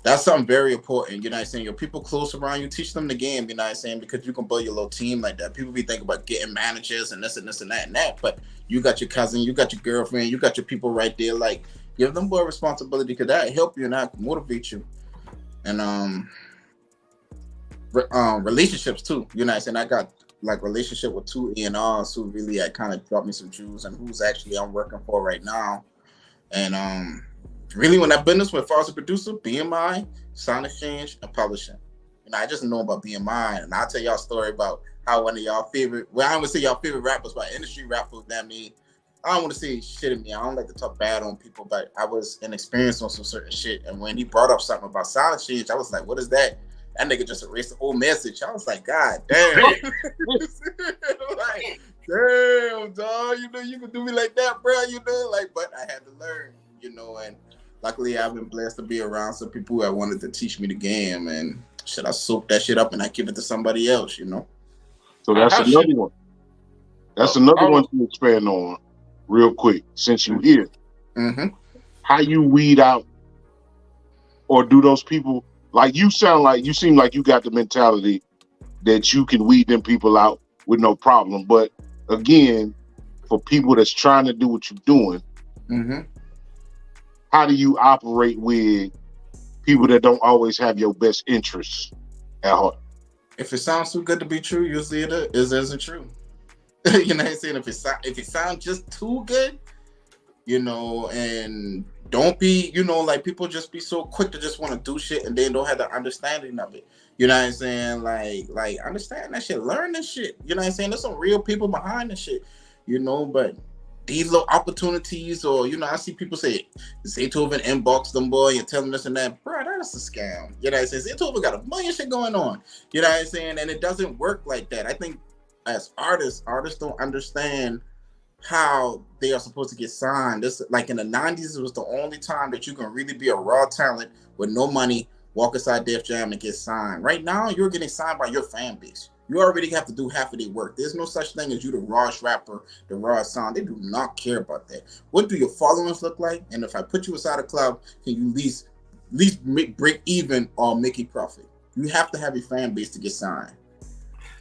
C: that's something very important, you know what I'm saying? Your people close around you, teach them the game, you know what I'm saying? Because you can build your little team like that. People be thinking about getting managers and this and this and that and that, but you got your cousin, you got your girlfriend, you got your people right there. Like, give them more responsibility, because that help you and that motivate you. And relationships too, you know what I'm saying? I got like relationship with 2 E&Rs who really kind of dropped me some jewels, and who's actually I'm working for right now. And really, when that business went far as a producer, BMI, Sound Exchange, and publishing. I just know about BMI, and I'll tell y'all a story about how one of y'all favorite, well, I don't want to say y'all favorite rappers, but industry rappers, that mean, I don't want to say shit at me. I don't like to talk bad on people, but I was inexperienced on some certain shit. And when he brought up something about Sound Exchange, I was like, what is that? That nigga just erased the whole message. I was like, God damn. Like, damn, dog, you can do me like that, bro, like, but I had to learn, and luckily I've been blessed to be around some people that wanted to teach me the game, and I soak that shit up and I give it to somebody else,
A: So that's another one. That's another one to expand on real quick, since you're here.
C: Mm-hmm.
A: How you weed out, or do those people, like, you seem like you got the mentality that you can weed them people out with no problem. But again, for people that's trying to do what you're doing,
C: mm-hmm.
A: How do you operate with people that don't always have your best interests at heart?
C: If it sounds too good to be true, usually it isn't true. You know what I'm saying? If it sounds just too good, and don't be, like, people just be so quick to just want to do shit and they don't have the understanding of it. You know what I'm saying? Like understand that shit, learn this shit. You know what I'm saying? There's some real people behind this shit, but these little opportunities, or, I see people say Zaytoven inbox them, boy, and tell them this and that. Bro, that is a scam. You know what I'm saying? Zaytoven got a million shit going on. You know what I'm saying? And it doesn't work like that. I think as artists don't understand how they are supposed to get signed. This, like in the 90s, it was the only time that you can really be a raw talent with no money, walk inside Def Jam and get signed. Right now, you're getting signed by your fan base. You already have to do half of their work. There's no such thing as you the rawest rapper, the rawest sound. They do not care about that. What do your followers look like? And if I put you inside a club, can you at least break even or make a profit? You have to have a fan base to get signed.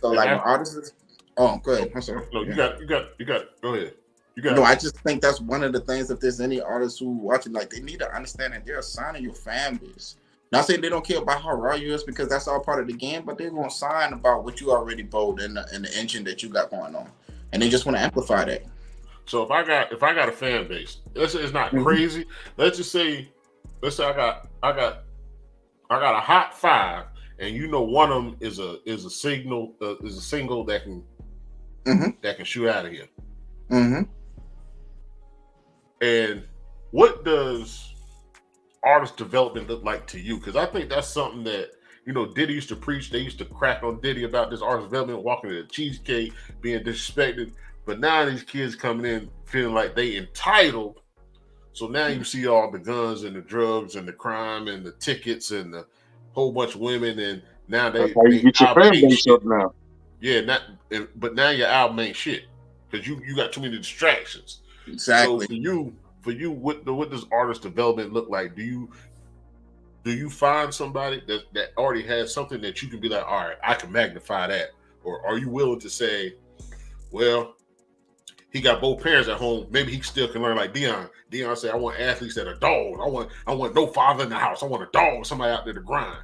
C: So like when artists, go ahead. I'm sorry.
B: No, you got. Go ahead.
C: No, I just think that's one of the things. If there's any artists who watching, like, they need to understand that they're signing your fan base. Not saying they don't care about how raw you is, because that's all part of the game, but they're gonna sign about what you already built in the engine that you got going on, and they just want to amplify that.
B: So if I got a fan base, it's not crazy. Let's say I got a hot 5, and one of them is a single that can shoot out of here.
C: Mm-hmm.
B: And what does artist development look like to you? Because I think that's something that Diddy used to preach. They used to crack on Diddy about this artist development, walking to the cheesecake, being disrespected. But now these kids coming in feeling like they entitled. So now you see all the guns and the drugs and the crime and the tickets and the whole bunch of women, and now
A: That's how you get your
B: album
A: fan
B: ain't
A: base
B: shit.
A: up now.
B: Yeah, but now your album ain't shit because you got too many distractions.
C: Exactly.
B: So for you, what does artist development look like? Do you find somebody that already has something that you can be like, all right, I can magnify that, or are you willing to say, well, he got both parents at home, maybe he still can learn like Dion. Dion said, I want athletes that are dogs. I want no father in the house. I want a dog, somebody out there to grind.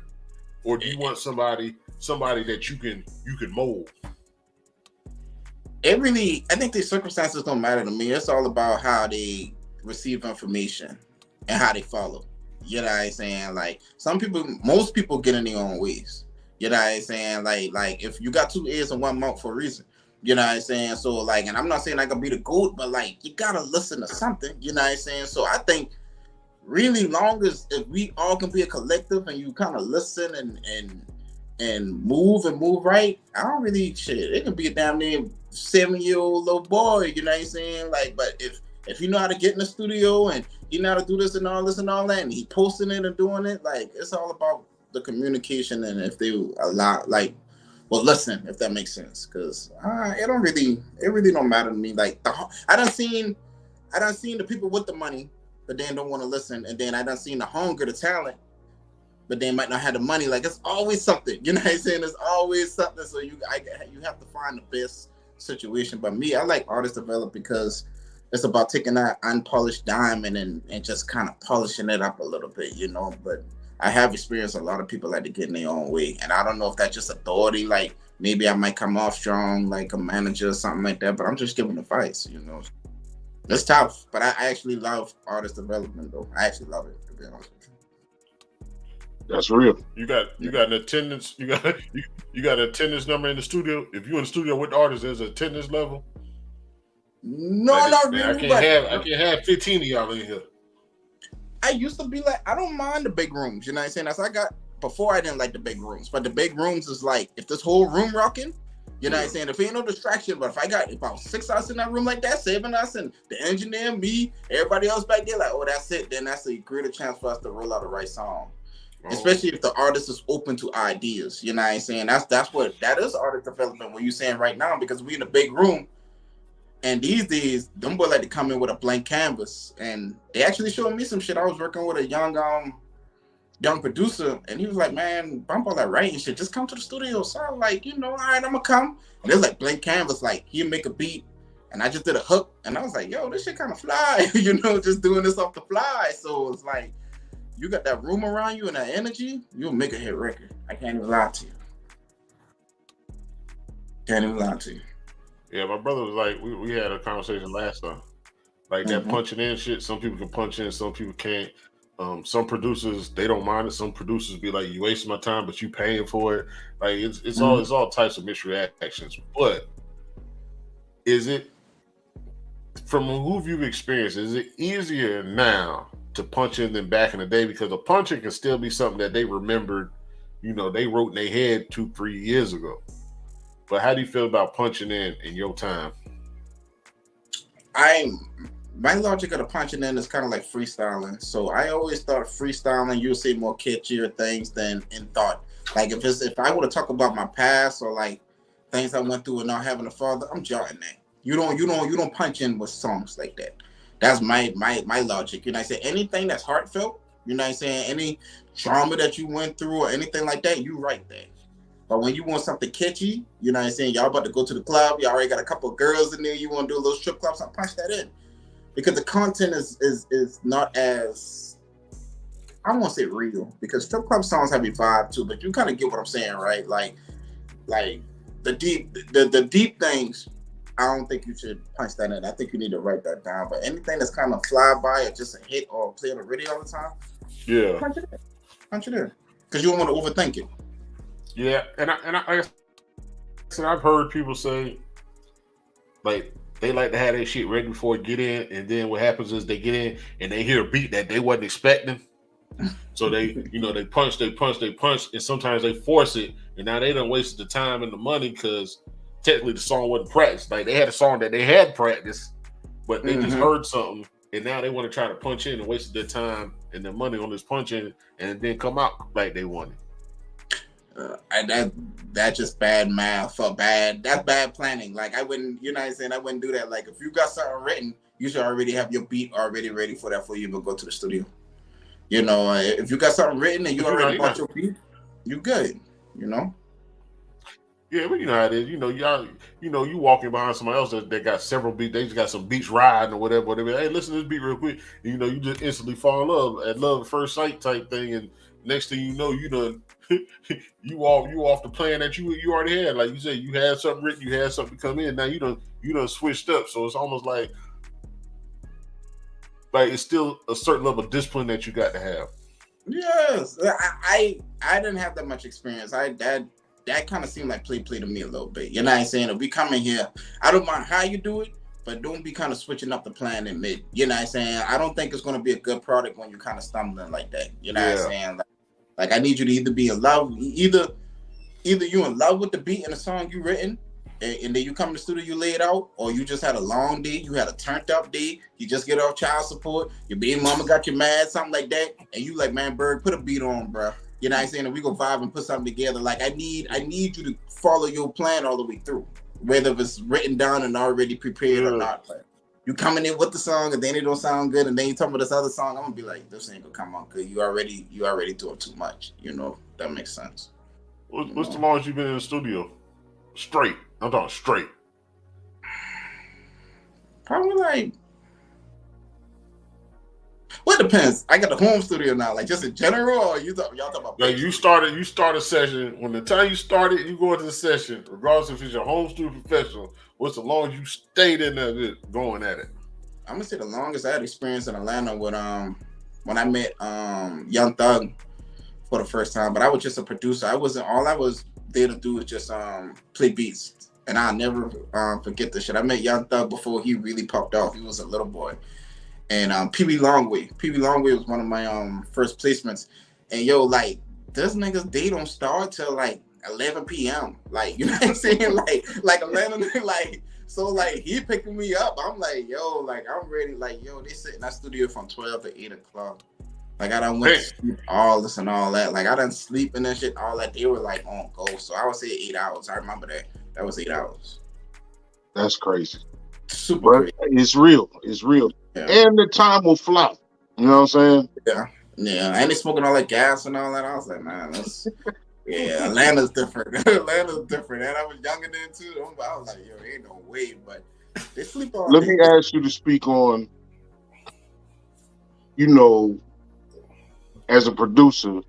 B: Or do you want somebody that you can mold?
C: I think the circumstances don't matter to me. It's all about how they receive information and how they follow. You know what I'm saying? Like most people get in their own ways. You know what I'm saying? Like if you got 2 ears and 1 mouth for a reason. You know what I'm saying? So like, and I'm not saying I can be the GOAT, but like you gotta listen to something. You know what I'm saying? So I think really long as if we all can be a collective and you kind of listen and move right, I don't really shit. It can be a damn near 7-year-old little boy, you know what I'm saying? Like, but if you know how to get in the studio and you know how to do this and all that, and he posting it and doing it, like it's all about the communication and if they allow, like, well, listen, if that makes sense, because it really don't matter to me. Like I done seen the people with the money, but then don't want to listen, and then I done seen the hunger, the talent, but they might not have the money. Like it's always something, you know what I'm saying? There's always something. So you have to find the best situation. But me, I like artist develop because it's about taking that unpolished diamond and just kind of polishing it up a little bit, you know. But I have experienced a lot of people like to get in their own way, and I don't know if that's just authority. Like maybe I might come off strong, like a manager or something like that. But I'm just giving advice, you know. It's tough, but I actually love artist development, though. I actually love it, to be honest with you.
A: That's real.
B: You got an attendance. You got an attendance number in the studio. If you're in the studio with artists, there's an attendance level.
C: No, not really.
B: I can't have 15 of y'all in here.
C: I used to be like, I don't mind the big rooms. You know what I'm saying? As before, I didn't like the big rooms, but the big rooms is like if this whole room rocking. You know what I'm saying? If ain't no distraction, but if I got about 6 of us in that room like that, 7 of us, and the engineer, me, everybody else back there, like, oh, that's it, then that's a greater chance for us to roll out the right song. Oh. Especially if the artist is open to that you know what I'm saying? That is artist development, what you're saying right now, because we in a big room, and these days, them boys like to come in with a blank canvas, and they actually showed me some shit. I was working with a young producer, and he was like, man, bump all that writing shit, just come to the studio. So I'm like, you know, all right, I'm gonna come. And there's like blank canvas, like he'll make a beat, and I just did a hook, and I was like, yo, this shit kind of fly, you know, just doing this off the fly. So it's like, you got that room around you and that energy, you'll make a hit record. I can't even lie to you.
B: Yeah, my brother was like, we had a conversation last time. Like that punching in shit, some people can punch in, some people can't. Some producers, they don't mind it. Some producers be like, you wasting my time, but you paying for it. Like it's all types of mixed reactions. But is it, from who you've experienced, is it easier now to punch in than back in the day? Because a punching can still be something that they remembered, you know, they wrote in their head 2-3 years ago. But how do you feel about punching in your time?
C: My logic of the punching in is kind of like freestyling. So I always thought freestyling, you'll see more catchier things than in thought. Like if I were to talk about my past or like things I went through and not having a father, I'm jotting that. You don't punch in with songs like that. That's my logic. You know what I'm saying? Anything that's heartfelt, you know what I'm saying? Any trauma that you went through or anything like that, you write that. But when you want something catchy, you know what I'm saying? Y'all about to go to the club, you already got a couple of girls in there, you want to do a little strip club, so punch that in. Because the content is not as, I won't say real, because strip club songs have a vibe too, but you kind of get what I'm saying, right? Like the deep things, I don't think you should punch that in. I think you need to write that down. But anything that's kind of fly by or just a hit or play on the radio all the time,
B: yeah,
C: punch it in. Because you don't want to overthink it.
B: Yeah, and I said I've heard people say like they like to have their shit ready before they get in, and then what happens is they get in and they hear a beat that they wasn't expecting. So they punch, and sometimes they force it, and now they done wasted the time and the money because technically the song wasn't practiced. Like they had a song that they had practiced, but they just heard something, and now they want to try to punch in and wasted their time and their money on this punch in, and then come out like they wanted.
C: And that's just bad math for bad. That's bad planning. Like I wouldn't, you know what I'm saying? I wouldn't do that. Like if you got something written, you should already have your beat already ready for that before you even go to the studio. You know, if you got something written and you already bought your beat, you good. You know.
B: Yeah, but you know how it is. You know, you walking behind somebody else that got several beats. They just got some beats riding or whatever. Hey, listen to this beat real quick. And, you know, you just instantly fall in love at love at first sight type thing. And next thing you know, you done you off the plan that you already had. Like you said, you had something written, you had something come in. Now you done switched up. So it's almost like it's still a certain level of discipline that you got to have.
C: Yes, I didn't have that much experience. That kind of seemed like play to me a little bit. You know what I'm saying? If we come in here, I don't mind how you do it, but don't be kind of switching up the plan in mid. You know what I'm saying? I don't think it's going to be a good product when you're kind of stumbling like that. You know what I'm saying? Like I need you to either be in love, either you in love with the beat and the song you written, and then you come to the studio, you lay it out, or you just had a long day, you had a turned up day, you just get off child support, your baby mama got you mad, something like that, and you like, man, Berg, put a beat on, bro. You know what I'm saying? And we go vibe and put something together. Like I need you to follow your plan all the way through, whether it's written down and already prepared or not. But you coming in with the song and then it don't sound good, and then you talking about this other song, I'm gonna be like, this ain't gonna come on good. You already doing too much. You know, that makes sense.
B: What's the longest you've been in the studio? Straight. I'm talking straight.
C: Probably like. Well, it depends. I got the home studio now, like just in general, or y'all talking about?
B: Yeah, you start a session. When the time you started, you go into the session, regardless if it's your home studio professional. What's the longest you stayed in there going at it?
C: I'm gonna say the longest I had experience in Atlanta with when I met Young Thug for the first time. But I was just a producer. I was there to do was just play beats, and I'll never forget this shit. I met Young Thug before he really popped off. He was a little boy. And Pee Wee Longway. Pee Wee Longway was one of my first placements. And yo, like, this niggas, they don't start till like 11 p.m. Like, you know what I'm saying? Like 11, like, so like he picking me up. I'm like, yo, like I'm ready. Like, yo, they sit in that studio from 12 to 8 o'clock. Like I done went to sleep, all this and all that. Like I done sleep and that shit, all that. They were like on go. So I would say 8 hours. I remember that. That was 8 hours.
A: That's crazy.
C: Super crazy.
A: It's real. It's real. Yeah. And the time will fly. You know what I'm saying?
C: Yeah. And they smoking all that gas and all that. I was like, man, that's Atlanta's different. Atlanta's different. And I was younger then too. I was like, yo, ain't no way. But they sleep all
A: Let me ask you to speak on, you know, as a producer,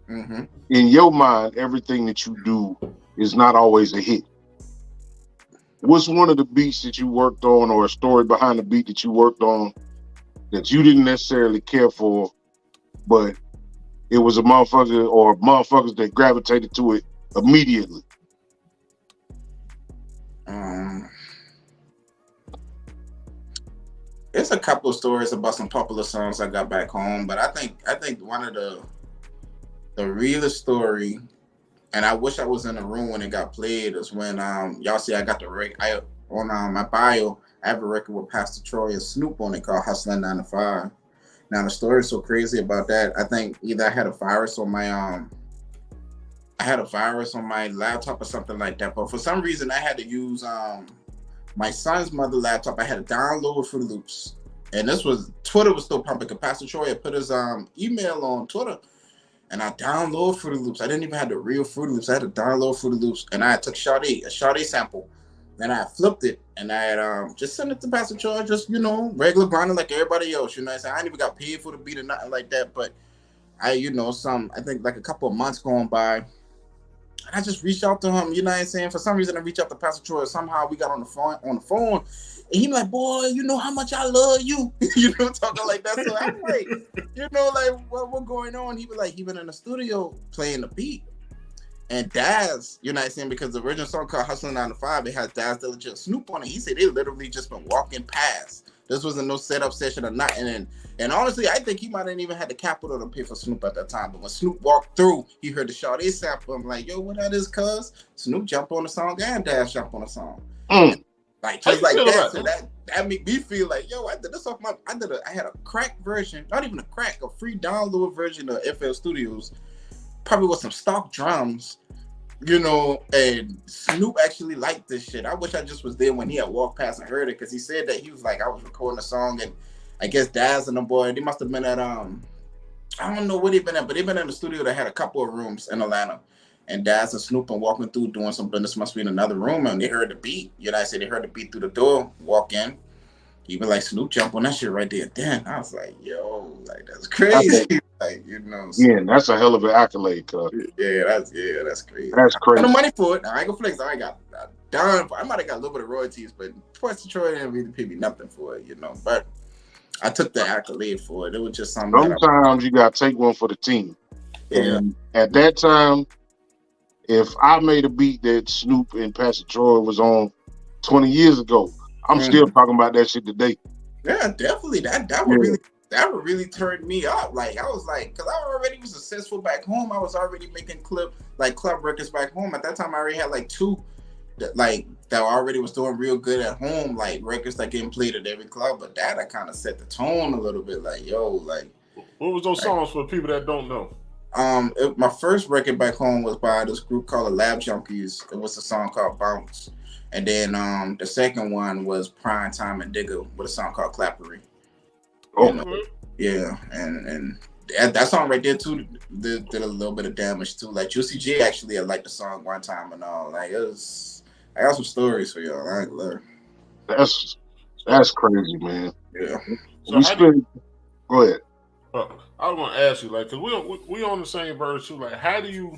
A: in your mind, everything that you do is not always a hit. What's one of the beats that you worked on, or a story behind the beat that you worked on that you didn't necessarily care for, but it was a motherfucker or motherfuckers that gravitated to it immediately?
C: There's a couple of stories about some popular songs I got back home, but I think one of the realest story, and I wish I was in the room when it got played, is when y'all see I got the on my bio. I have a record with Pastor Troy and Snoop on it called Hustlin' 9 to 5. Now the story is so crazy about that. I think either I had a virus on my laptop or something like that. But for some reason I had to use my son's mother laptop. I had to download Fruity Loops, and Twitter was still pumping. Cause Pastor Troy had put his email on Twitter. And I downloaded Fruity Loops. I didn't even have the real Fruity Loops. I had to download Fruity Loops. And I took a Sade sample. And I flipped it. And I had just sent it to Pastor Troy. Just, you know, regular grinding like everybody else. You know what I'm saying? I ain't even got paid for the beat or nothing like that. But I think like a couple of months going by. And I just reached out to him. You know what I'm saying? For some reason, I reached out to Pastor Troy. Somehow we got on the phone. And he like, boy, you know how much I love you. You know, talking like that. So I'm like, you know, like, what going on? He was like, he been in the studio playing the beat. And Daz, you know what I'm saying? Because the original song called Hustlin' 9 to 5, it has Daz Diligent Snoop on it. He said they literally just been walking past. This wasn't no setup session or nothing. And honestly, I think he might have even had the capital to pay for Snoop at that time. But when Snoop walked through, he heard the Sade sample. I'm like, yo, what that is, cuz? Snoop jumped on the song and Daz jumped on the song. Like just like that. So that made me feel like, yo, I did this off I had a crack version, not even a crack, a free download version of FL Studios. probably with some stock drums, you know, and Snoop actually liked this shit. I wish I just was there when he had walked past and heard it, because he said that he was like, I was recording a song, and I guess Daz and the boy, they must have been at I don't know where they've been at, but they've been in the studio that had a couple of rooms in Atlanta. And Daz and Snoop and walking through doing some business, must be in another room, and they heard the beat. You know, I said they heard the beat through the door, walk in. He be like, Snoop jump on that shit right there. Then I was like, yo, like that's crazy. Like, you know. So,
A: yeah, that's a hell of an accolade, cuz.
C: Yeah, that's crazy.
A: That's crazy.
C: I got no money for it. I ain't gonna flex. I ain't got done. I might have got a little bit of royalties, but Sports Detroit didn't really pay me nothing for it, you know. But I took the accolade for it. It was just something.
A: Sometimes you gotta take one for the team.
C: Yeah.
A: And at that time, if I made a beat that Snoop and Pastor Troy was on 20 years ago, I'm still talking about that shit today.
C: Yeah, definitely. That would really turn me up. Like, I was like, because I already was successful back home. I was already making club records back home. At that time, I already had like two that already was doing real good at home, like records that getting played at every club. But that I kind of set the tone a little bit. Like, yo, like,
B: what was those songs for people that don't know?
C: My first record back home was by this group called the Lab Junkies. It was a song called Bounce. And then the second one was Prime Time and Digger with a song called Clappery.
A: Oh,
C: you know? Yeah, and that song right there too did a little bit of damage too. Like Juicy J actually had liked the song one time and all. Like I got some stories for y'all. I ain't love.
A: That's crazy, man.
C: Yeah.
B: So
A: go ahead.
B: I was gonna ask you, like, cause we on the same verse too. Like, how did you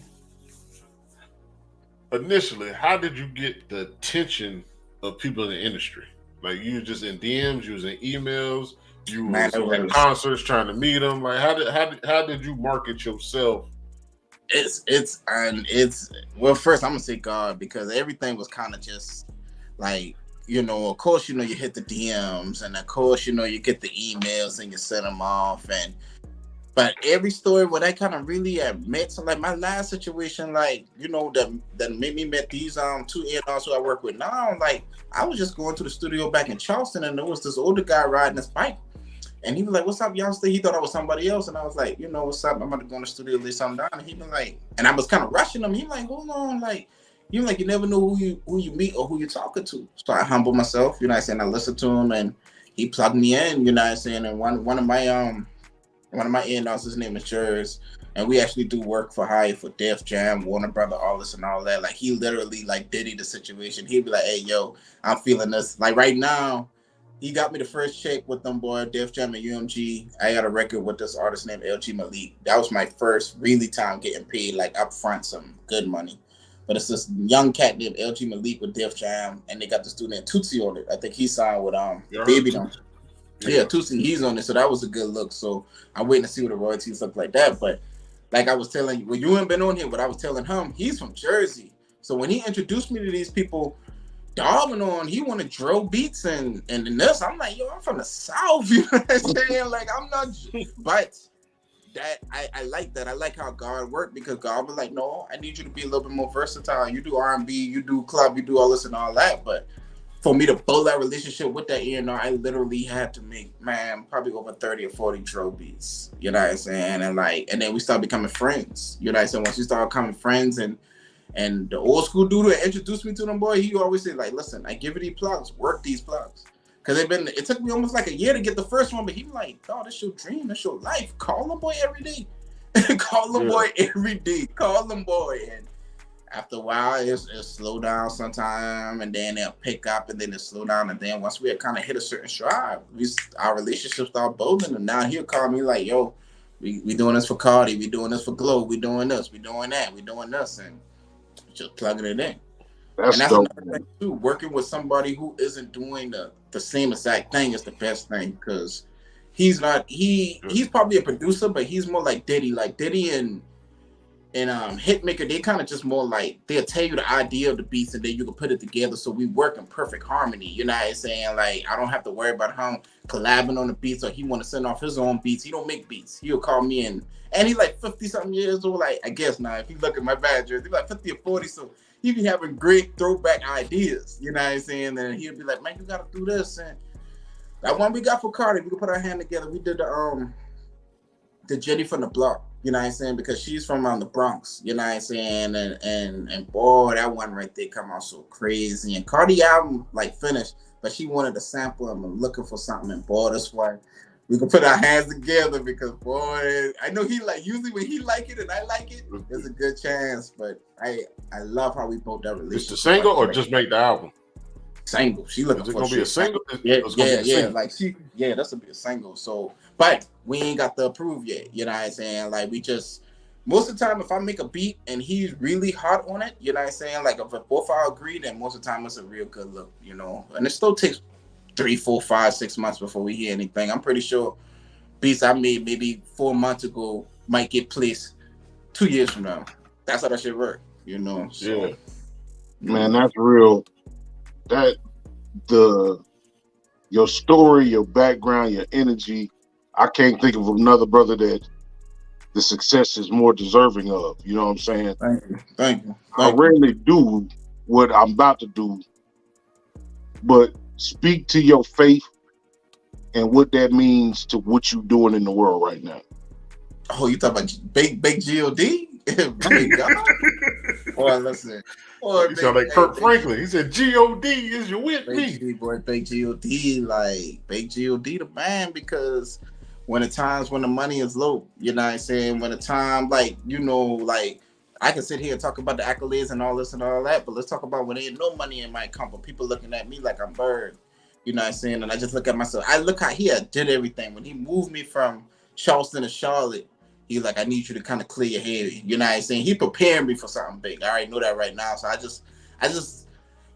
B: get the attention of people in the industry? Like, you were just in DMs, you was in emails, you was at concerts trying to meet them. Like, how did you market yourself?
C: Well, first I'm gonna say God, because everything was kind of just like, you know, of course, you know, you hit the DMs, and of course, you know, you get the emails and you send them off, but every story where I kind of really admit, so like my last situation, like, you know, that made me met these two A&Rs who I work with now. Like, I was just going to the studio back in Charleston, and there was this older guy riding his bike, and he was like, "What's up, youngster?" He thought I was somebody else, and I was like, "You know, what's up? I'm about to go in the studio, lay something down." And he was like, and I was kind of rushing him. He was like, "Hold on, like." You like, you never know who you meet or who you're talking to. So I humble myself, you know what I'm saying? I listened to him, and he plugged me in, you know what I'm saying? And one of my A&Rs, his name is Jers, and we actually do work for hire for Def Jam, Warner Brother, all this and all that. Like, he literally like Diddy the situation. He'd be like, "Hey, yo, I'm feeling this." Like right now, he got me the first check with them boy, Def Jam and UMG. I got a record with this artist named LG Malik. That was my first really time getting paid like upfront some good money. But it's this young cat named LG Malik with Def Jam, and they got this dude named Tootsie on it. I think he signed with Baby Down. Yeah, Tootsie, he's on it. So that was a good look. So I'm waiting to see what the royalties look like that. But like I was telling you, well, you ain't been on here, but I was telling him, he's from Jersey. So when he introduced me to these people, dogging on, he wanted drill beats and this. I'm like, yo, I'm from the South. You know what I'm saying? Like, I'm not, but that I like that. I like how God worked, because God was like, no, I need you to be a little bit more versatile. You do R&B, you do club, you do all this and all that. But for me to build that relationship with that A&R, I literally had to make, man, probably over 30 or 40 drill beats. You know what I'm saying? And then we started becoming friends. You know what I'm saying? Once we started becoming friends, and the old school dude who introduced me to them, boy, he always said, like, listen, I give you these plugs, work these plugs. Because it took me almost like a year to get the first one, but he was like, "Oh, this your dream, this your life. Call them boy every day. Call them boy every day. Call them boy." And after a while, it'll slow down sometime, and then they'll pick up, and then it'll slow down. And then once we had kind of hit a certain stride, our relationship started building. And now he'll call me like, "Yo, we doing this for Cardi, we doing this for Glow, we doing this, we doing that, we doing this," and just plugging it in. That's another thing too. Working with somebody who isn't doing the same exact thing is the best thing, because he's probably a producer, but he's more like Diddy. Like Diddy and Hitmaker, they kind of just more like, they'll tell you the idea of the beats, and then you can put it together, so we work in perfect harmony. You know what I'm saying? Like, I don't have to worry about him collabing on the beats, or he want to send off his own beats. He don't make beats. He'll call me and he's like 50-something years old. Like, I guess now, if you look at my badges, he's like 50 or 40, so he be having great throwback ideas. You know what I'm saying? And he'll be like, "Man, you gotta do this." And that one we got for Cardi, we could put our hand together. We did the Jenny from the Block. You know what I'm saying? Because she's from the Bronx. You know what I'm saying? And boy, that one right there come out so crazy. And Cardi album like finished, but she wanted a sample. I'm looking for something, and boy, that's why we can put our hands together because boy, I know he like usually when he like it and I like it, there's a good chance. But I love how we both that relationship.
B: It's the single or just make the album?
C: Single. She looking
B: for
C: gonna
B: be a single.
C: Yeah, like that's gonna be a single. So, but we ain't got the approve yet. You know what I'm saying? Like we just most of the time, if I make a beat and he's really hot on it, you know what I'm saying? Like if both I agree, then most of the time it's a real good look, you know. And it still takes 3, 4, 5, 6 months before we hear anything. I'm pretty sure beats I made maybe 4 months ago might get placed 2 years from now. That's how that shit work, you know. So,
B: yeah,
A: man, that's real. That your story, your background, your energy. I can't think of another brother that the success is more deserving of. You know what I'm saying?
C: Thank you.
A: I rarely do what I'm about to do, but speak to your faith and what that means to what you're doing in the world right now.
C: Oh, you talking about big G-O-D? My God. Boy, listen.
B: Boy, you sound like Kirk Franklin. He said, G-O-D, is you with me?
C: Big G-O-D, like, big G-O-D the man, because when the times when the money is low, you know what I'm saying? When the time, like, you know, like, I can sit here and talk about the accolades and all this and all that, but let's talk about when there ain't no money in my account, but people looking at me like I'm Bird. You know what I'm saying? And I just look at myself. I look how he did everything. When he moved me from Charleston to Charlotte, he like, I need you to kind of clear your head. You know what I'm saying? He prepared me for something big. I already know that right now. So I just,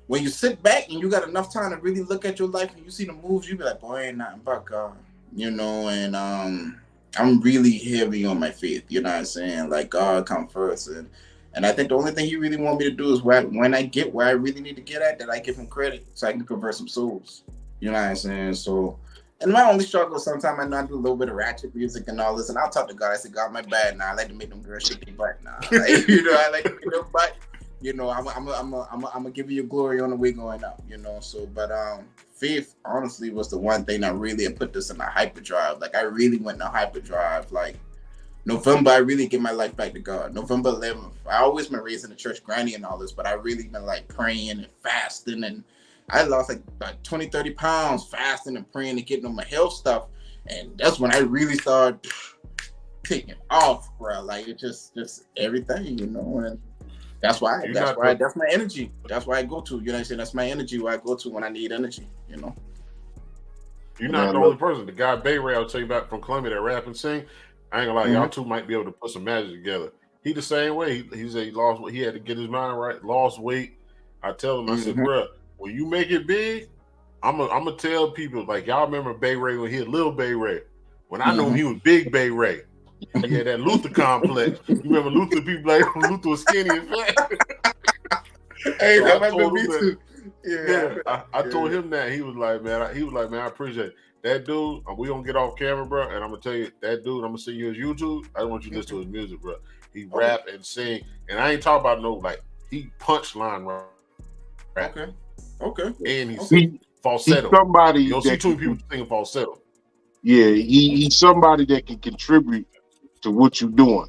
C: when you sit back and you got enough time to really look at your life and you see the moves, you be like, boy, ain't nothing but God. You know, and I'm really heavy on my faith. You know what I'm saying? Like God come first. And I think the only thing he really want me to do is when I get where I really need to get at, that I give him credit so I can convert some souls. You know what I'm saying? So, and my only struggle is sometimes I know I do a little bit of ratchet music and all this, and I'll talk to God. I say, God, my bad now. I like to make them girls shake their butt now. Like, you know, I like to make their butt. You know, I'm gonna give you glory on the way going up. You know, so but faith honestly was the one thing that really put this in a hyperdrive. Like I really went in a hyperdrive. Like November, I really give my life back to God. November 11th, I always been raised in the church, granny and all this, but I really been like praying and fasting, and I lost like 20, 30 pounds fasting and praying and getting on my health stuff. And that's when I really started taking off, bro. Like it just everything, you know. And that's my energy. That's why I go to. You know what I'm saying? That's my energy where I go to when I need energy, you know.
B: You're not the only person. The guy Bay Ray, I'll tell you about from Columbia that rap and sing. I ain't gonna lie, y'all two might be able to put some magic together. He the same way. He said he lost weight. He had to get his mind right, lost weight. I tell him, I said, bro, when you make it big, I'm gonna tell people, like, y'all remember Bay Ray when he had little Bay Ray. When I knew him, he was big Bay Ray. He had that Luther complex. You remember Luther? People like Luther was skinny and fat.
C: Hey,
B: so
C: that might be me too.
B: Yeah, I told him that. He was like, man, I appreciate it. That dude, we gonna get off camera, bro, and I'm gonna tell you, that dude, I'm gonna send you his YouTube. I don't want you to listen to his music, bro. He rap and sing, and I ain't talking about no, like, he punchline rap.
C: Okay.
B: And he falsetto.
A: He's somebody
B: you don't see too many people singing falsetto.
A: Yeah, he's somebody that can contribute to what you're doing.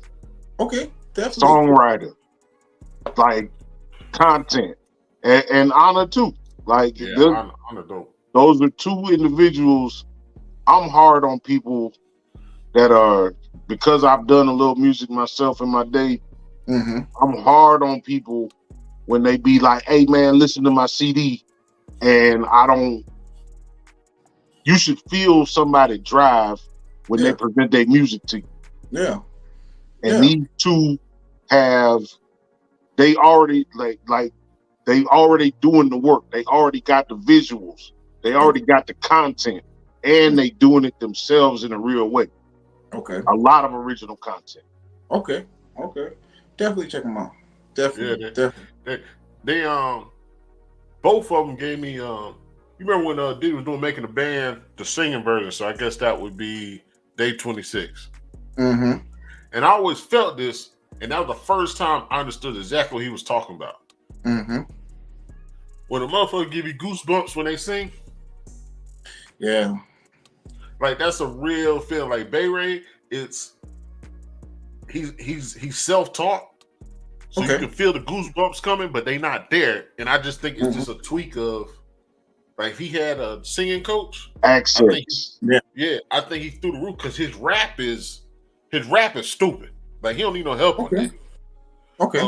C: Okay, definitely.
A: Songwriter, like content, and honor too. Like
B: honor dope.
A: Those are two individuals. I'm hard on people that are, because I've done a little music myself in my day. I'm hard on people when they be like, "Hey man, listen to my CD," and I don't. You should feel somebody drive when they present their music to you.
C: Yeah.
A: And these two they already they already doing the work. They already got the visuals. They already got the content, and they doing it themselves in a real way.
C: Okay.
A: A lot of original content.
C: Okay. Definitely check them out. Definitely.
B: They both of them gave me you remember when Diddy was making the band, the singing version, so I guess that would be Day 26. And I always felt this, and that was the first time I understood exactly what he was talking about. When a motherfucker give you goosebumps when they sing.
C: Yeah.
B: Like, that's a real feel. Like, Bay Ray, he's self-taught, so
C: Okay.
B: you can feel the goosebumps coming, but they not there. And I just think it's just a tweak of like if he had a singing coach,
A: accents.
B: I think he threw the roof because his rap is stupid. Like he don't need no help on that.
C: Okay.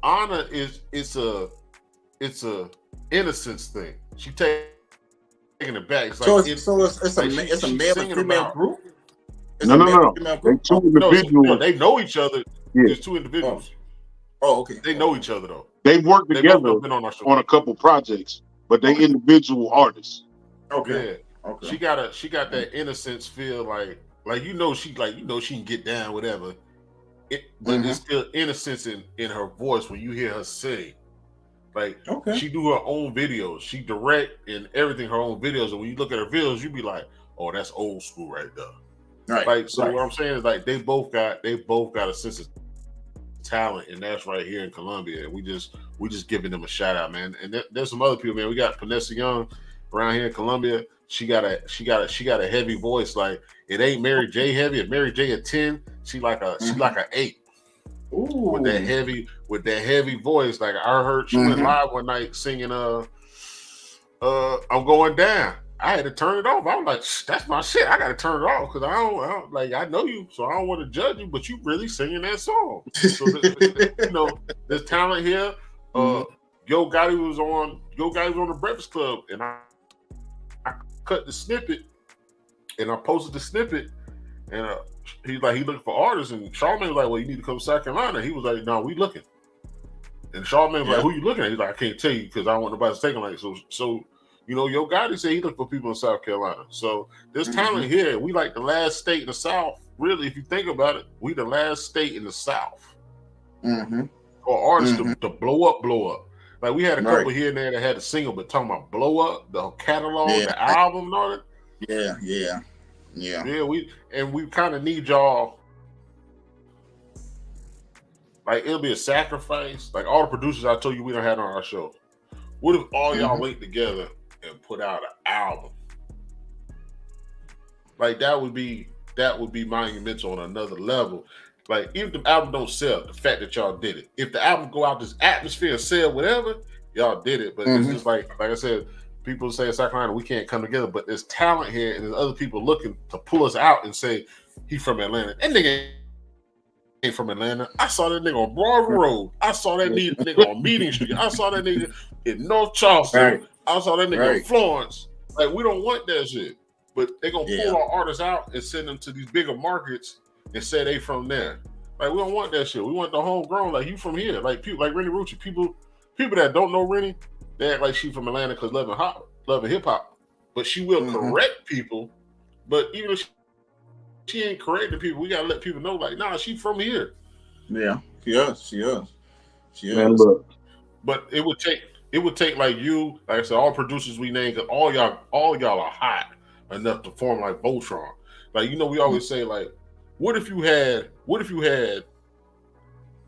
B: Anna it's a innocence thing. She taking it back. It's
C: So
B: like
C: it's a male and female group.
A: No. They two individuals.
B: They know each other.
A: Yeah.
B: There's two individuals.
C: Oh, okay.
B: They know each other though.
A: They've worked
B: They
A: together
B: both been on our show.
A: on a couple projects, but they individual artists.
C: Okay.
B: Yeah.
C: Okay.
B: She got that innocence feel like she can get down whatever. But there's still innocence in her voice when you hear her sing. Like she do her own videos. She direct and everything her own videos. And when you look at her videos, you be like, oh, that's old school right there.
C: Right.
B: Like so what I'm saying is like they both got a sense of talent, and that's right here in Columbia. And we just giving them a shout out, man. And there's some other people, man. We got Vanessa Young around here in Columbia. She got a heavy voice. Like it ain't Mary J heavy. If Mary J a 10, she like a 8.
C: Ooh.
B: With that heavy voice. Like I heard she went live one night singing I'm going down. I had to turn it off. I was like, that's my shit. I got to turn it off because I don't like I know you, so I don't want to judge you, but you really singing that song. So there's talent here. Yo Gotti was on the Breakfast Club, and I cut the snippet and I posted the snippet, and he looking for artists, and Charlamagne was like, well, you need to come to South Carolina. He was like, no, we looking. And Charlamagne was like, who you looking at? He's like, I can't tell you because I don't want nobody to take him. Like so. Yo Gotti said he looked for people in South Carolina. So there's talent here. We like the last state in the South. Really, if you think about it, we the last state in the South for artists to blow up. Like we had a couple here and there that had a single, but talking about blow up, the catalog, the album, and all that.
C: Yeah.
B: Yeah, we kind of need y'all. Like it'll be a sacrifice. Like all the producers I told you we don't have on our show. What if all y'all linked together and put out an album? Like that would be monumental on another level. Like even if the album don't sell, the fact that y'all did it. If the album go out this atmosphere, sell whatever, y'all did it. But it's just like I said, people say in South Carolina we can't come together. But there's talent here, and there's other people looking to pull us out and say he from Atlanta. That nigga ain't from Atlanta. I saw that nigga on Broad Road. I saw that nigga on Meeting Street. I saw that nigga in North Charleston. I saw that nigga in Florence. Like we don't want that shit. But they gonna pull our artists out and send them to these bigger markets and say they from there. Like we don't want that shit. We want the homegrown. Like you from here. Like people like Rennie Rucci. People that don't know Rennie, they act like she from Atlanta because loving hip hop. But she will correct people. But even if she ain't correcting people, we gotta let people know, like, nah, she from here.
C: Yeah, she is.
A: Man, look.
B: But it would take like you, like I said, all producers we named, because all y'all are hot enough to form like Voltron. Like, we always say, like, what if you had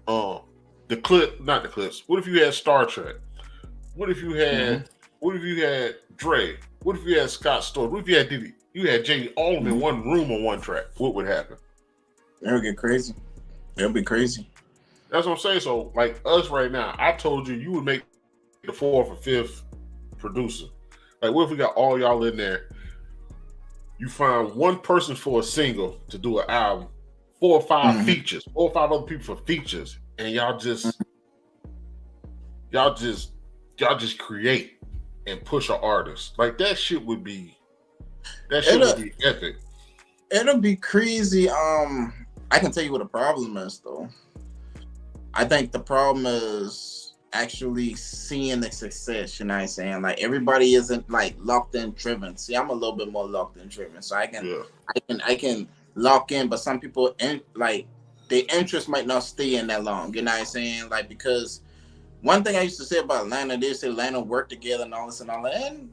B: the clip, not the clips, what if you had Star Trek? What if you had Dre? What if you had Scott Storch? What if you had Diddy? You had Jamie all in one room on one track. What would happen?
C: That would get crazy. That'll be crazy.
B: That's what I'm saying. So, like us right now, I told you would make the 4th or 5th producer. Like, what if we got all y'all in there? You find one person for a single to do an album, 4 or 5 features, 4 or 5 other people for features, and y'all just create and push an artist. Like that shit would be epic.
C: It'll be crazy. I can tell you what the problem is, though. I think the problem is actually seeing the success. You know what I'm saying? Like everybody isn't like locked in driven. See, I'm a little bit more locked in driven, so I can lock in. But some people like their interest might not stay in that long. You know what I'm saying? Like because one thing I used to say about Atlanta, they say Atlanta work together and all this and all that. And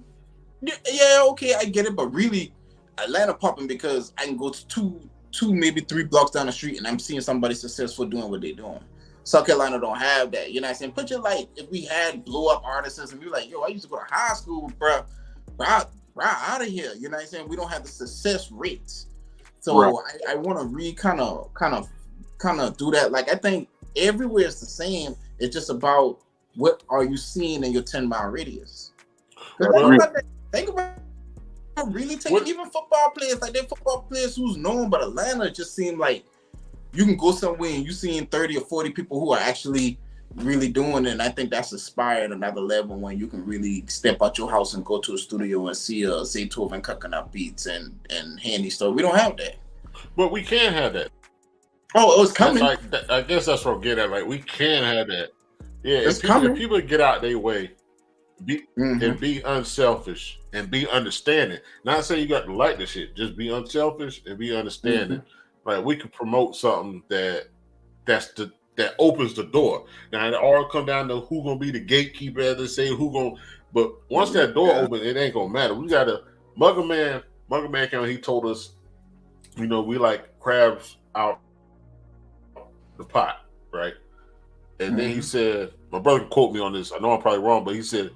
C: yeah, okay, I get it, but really, Atlanta popping because I can go to two, maybe 3 blocks down the street, and I'm seeing somebody successful doing what they're doing. South Carolina don't have that. You know what I'm saying? Put your like, if we had blow up artists and be like, yo, I used to go to high school, bro out of here. You know what I'm saying? We don't have the success rates. So I want to kind of kind of do that. Like I think everywhere is the same. It's just about what are you seeing in your 10-mile radius. Think about really taking even football players, like they're football players who's known, but Atlanta just seemed like you can go somewhere and you seeing 30 or 40 people who are actually really doing it. And I think that's inspired another level when you can really step out your house and go to a studio and see Zaytoven cooking up beats and handy stuff. We don't have that.
B: But we can have that.
C: Oh, it's coming.
B: I guess that's what I'm getting at. Like we can have that. Yeah,
C: it's coming.
B: If people get out their way, and be unselfish and be understanding. Not saying you got to like the shit. Just be unselfish and be understanding. Like we can promote something that opens the door. Now it all come down to who gonna be the gatekeeper, as they say, but once that door opens, it ain't gonna matter. We got a Mugger Man came, he told us, we like crabs out the pot, right? And then he said, my brother can quote me on this, I know I'm probably wrong, but he said,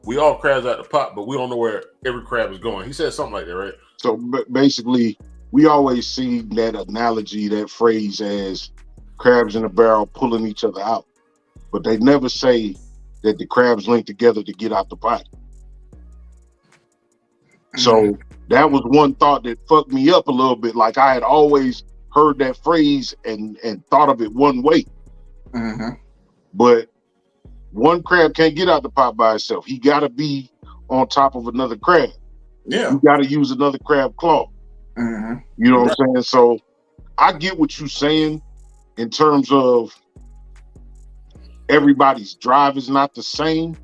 B: we all crabs out the pot, but we don't know where every crab is going. He said something like that, right?
A: So basically, we always see that analogy, that phrase as crabs in a barrel pulling each other out. But they never say that the crabs link together to get out the pot. So that was one thought that fucked me up a little bit. Like I had always heard that phrase and thought of it one way. But one crab can't get out the pot by itself. He got to be on top of another crab.
C: Yeah.
A: You got to use another crab claw. You know what I'm saying? So I get what you're saying in terms of everybody's drive is not the same.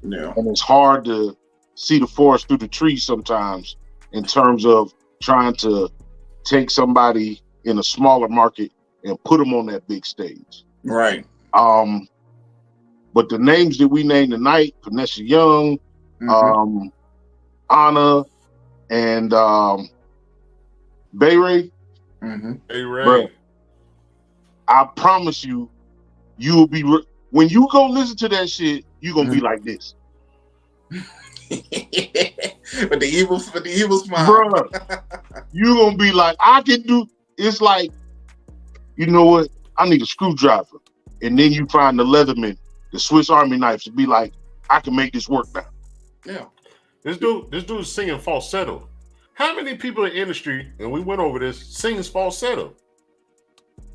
C: Yeah.
A: And it's hard to see the forest through the trees sometimes in terms of trying to take somebody in a smaller market and put them on that big stage.
C: Right.
A: But the names that we named tonight, Vanessa Young, Anna, and Bay Ray.
B: Bay Ray.
A: I promise you, you'll be when you go listen to that shit, you're gonna be like this.
C: With the evil smile.
A: Bruh, you're gonna be like, I can do it's like, you know what? I need a screwdriver. And then you find the Leatherman, the Swiss Army knives, to be like, I can make this work now.
C: Yeah.
B: This dude's singing falsetto. How many people in the industry, and we went over this, sings falsetto?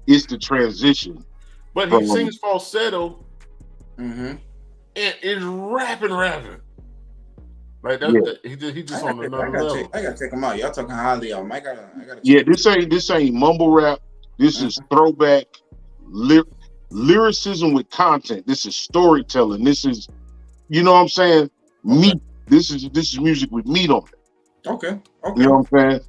A: It's the transition.
B: But he sings falsetto and is rapping. Like that, he just on another level.
C: I gotta check him out. Y'all talking highly of him. I gotta
A: yeah, this ain't mumble rap. This is throwback lyricism with content. This is storytelling. This is, you know what I'm saying? Meat. This is music with meat on it.
C: Okay.
A: You know what I'm saying?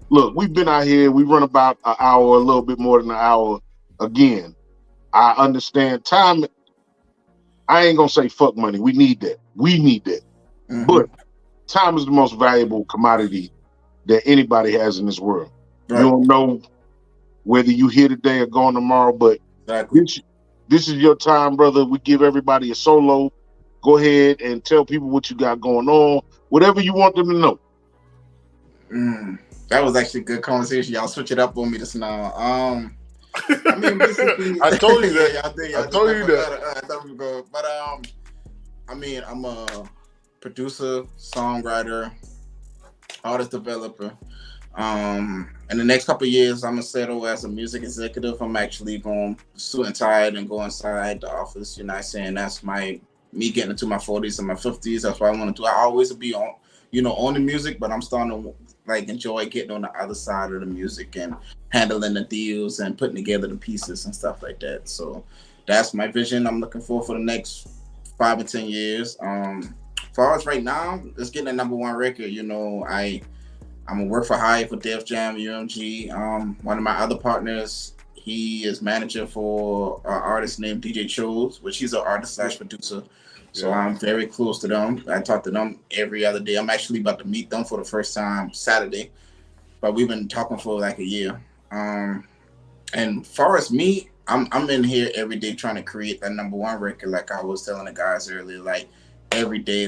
A: Look, we've been out here. We run about an hour, a little bit more than an hour. Again, I understand time. I ain't gonna say fuck money. We need that. But time is the most valuable commodity that anybody has in this world. Right. You don't know whether you here today or gone tomorrow, but this is your time, brother. We give everybody a solo. Go ahead and tell people what you got going on, whatever you want them to know.
C: That was actually a good conversation. Y'all switch it up on me just now. I mean, basically,
B: I told you that.
C: I told you that. But I mean, I'm a producer, songwriter, artist developer. In the next couple of years, I'm gonna settle as a music executive. I'm actually going suit and tie and go inside the office. You know what I'm saying? That's me getting into my 40s and my 50s. That's what I want to do. I always be on the music, but I'm starting to enjoy getting on the other side of the music and handling the deals and putting together the pieces and stuff like that. So that's my vision. I'm looking for the next 5 or 10 years. As far as right now, it's getting a #1 record. You know, I'm a work for hire for Def Jam, UMG. One of my other partners, he is manager for an artist named DJ Chose, which he's an artist / producer. So I'm very close to them. I talk to them every other day. I'm actually about to meet them for the first time Saturday, but we've been talking for like a year. And far as me, I'm in here every day trying to create that #1 record, like I was telling the guys earlier, like every day,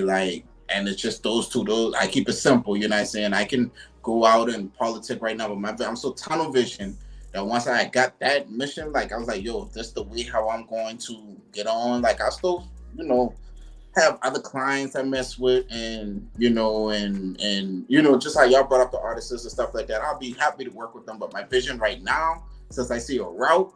C: and it's just those two. I keep it simple, you know what I'm saying? I can go out and politic right now, but I'm so tunnel vision that once I got that mission, like I was like, yo, this the way how I'm going to get on. Like I still, have other clients I mess with, and just how y'all brought up the artists and stuff like that. I'll be happy to work with them. But my vision right now, since I see a route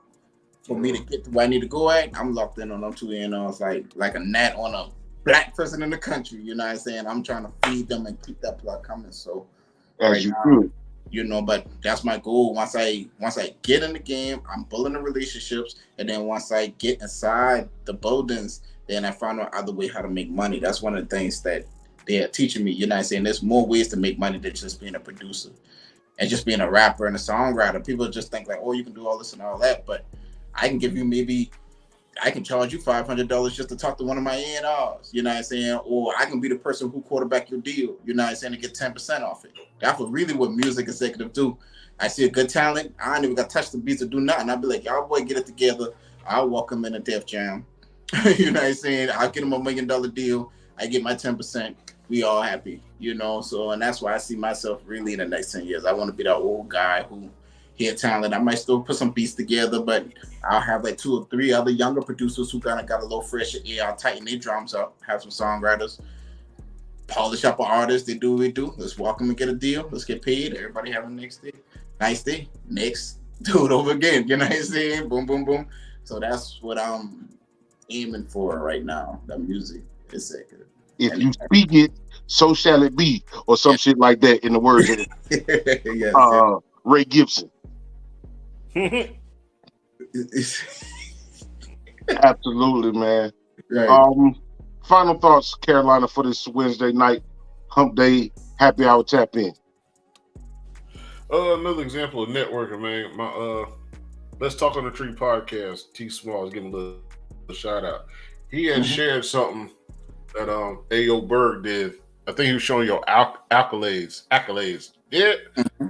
C: for me to get to where I need to go at, I'm locked in on them two A&Rs like a gnat on a black person in the country. You know what I'm saying? I'm trying to feed them and keep that plug coming. So
A: as you do.
C: But that's my goal. Once I get in the game, I'm building the relationships, and then once I get inside the buildings, then I find out other way how to make money. That's one of the things that they're teaching me. You know what I'm saying? There's more ways to make money than just being a producer and just being a rapper and a songwriter. People just think like, oh, you can do all this and all that, but I can give you I can charge you $500 just to talk to one of my A&Rs, you know what I'm saying? Or I can be the person who quarterback your deal, you know what I'm saying, and get 10% off it. That's what music executives do. I see a good talent, I ain't even got to touch the beats or do nothing. I'll be like, y'all boy, get it together. I'll walk them in a Def Jam. You know what I'm saying? I'll get them $1 million deal. I get my 10%. We all happy, So, and that's why I see myself really in the next 10 years. I want to be that old guy who hear talent. I might still put some beats together, but I'll have like 2 or 3 other younger producers who kind of got a little fresher ear. I'll tighten their drums up, have some songwriters, polish up an artist. They do what we do. Let's walk them and get a deal. Let's get paid. Everybody have a nice day. Next, do it over again. You know what I'm saying? Boom, boom, boom. So that's what I'm aiming for right now. The music is sick.
A: If you speak it, so shall it be, or some shit like that. In the words of
C: yes,
A: Ray Gibson. Absolutely, man. Right. Final thoughts, Carolina, for this Wednesday night Humpday happy hour tap in.
B: Another example of networking, man. My Let's Talk on the Tree podcast. T Small is giving a little shout out. He had shared something that A.O. Berg did. I think he was showing your accolades. Yeah.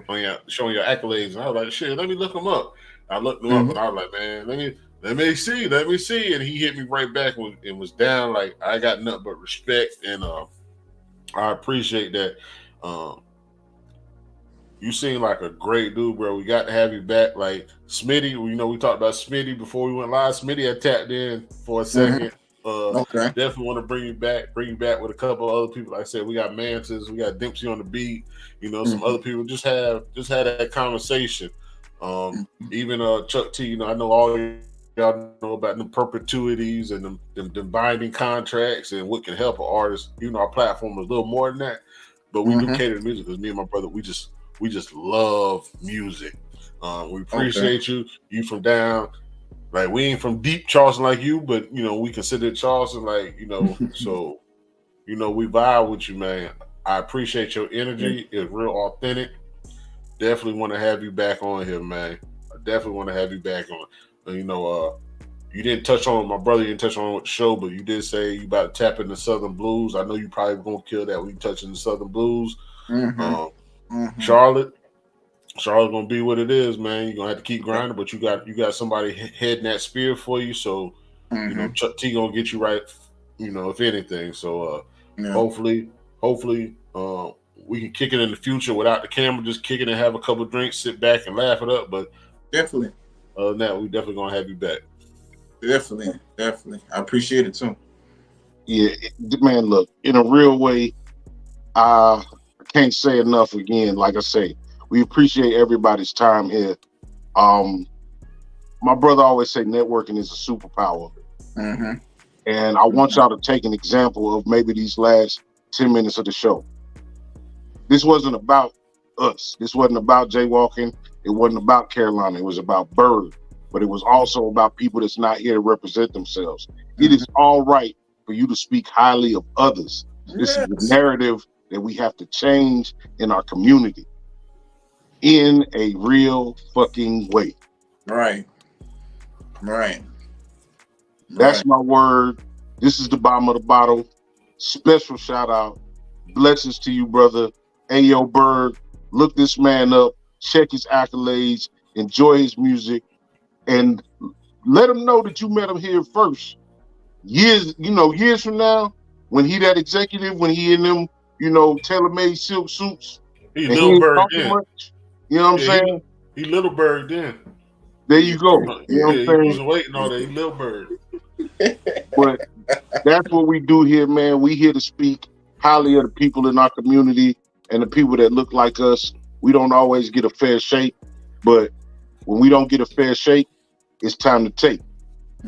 B: Oh yeah, showing your accolades. And I was like, shit, let me look them up. I looked them up and I was like, man, let me see. And he hit me right back and was down. Like, I got nothing but respect, and I appreciate that. You seem like a great dude, bro. We got to have you back. Like Smitty, we talked about Smitty before we went live. Smitty had tapped in for a second. Okay. Definitely want to bring you back with a couple of other people. Like I said, we got Mantis, we got Dempsey on the beat, some other people. Just had that conversation. Even Chuck T, I know all y'all know about the perpetuities and them binding contracts and what can help an artist. Our platform is a little more than that, but we do cater to music because me and my brother, we just love music. We appreciate you from down. Like, we ain't from deep Charleston like you, but, we consider Charleston like, so, we vibe with you, man. I appreciate your energy. It's real authentic. Definitely want to have you back on here, man. I definitely want to have you back on. You didn't touch on my brother. You didn't touch on the show, but you did say you about to tap into Southern blues. I know you probably gonna kill that when you touch in the Southern blues. Charlotte gonna be what it is, man. You're gonna have to keep grinding, but you got somebody heading that spear for you. So Chuck T gonna get you right. If anything. So hopefully, we can kick it in the future without the camera, just kick it and have a couple of drinks, sit back and laugh it up. But
C: definitely,
B: other than that, we definitely gonna have you back.
C: Definitely. I appreciate it too.
A: Yeah, man. Look, in a real way, I can't say enough. Again, like I say, we appreciate everybody's time here. My brother always say networking is a superpower, and I want y'all to take an example of maybe these last 10 minutes of the show. This wasn't about us. This wasn't about jaywalking. It wasn't about Carolina. It was about Bird. But it was also about people that's not here to represent themselves. It is all right for you to speak highly of others. This is the narrative that we have to change in our community in a real fucking way.
C: Right.
A: That's my word. This is the bottom of the bottle. Special shout out. Blessings to you, brother. A.O. Berg. Look this man up. Check his accolades. Enjoy his music. And let him know that you met him here first. Years from now, when he that executive, when he in them, tailor-made silk suits.
B: He Little Berg then.
A: You know what I'm saying?
B: He Little Berg then.
A: There you go. You know
B: Yeah,
A: what I'm
B: he
A: saying?
B: was waiting on that little bird.
A: But that's what we do here, man. We here to speak highly of the people in our community and the people that look like us. We don't always get a fair shake, but when we don't get a fair shake, it's time to take.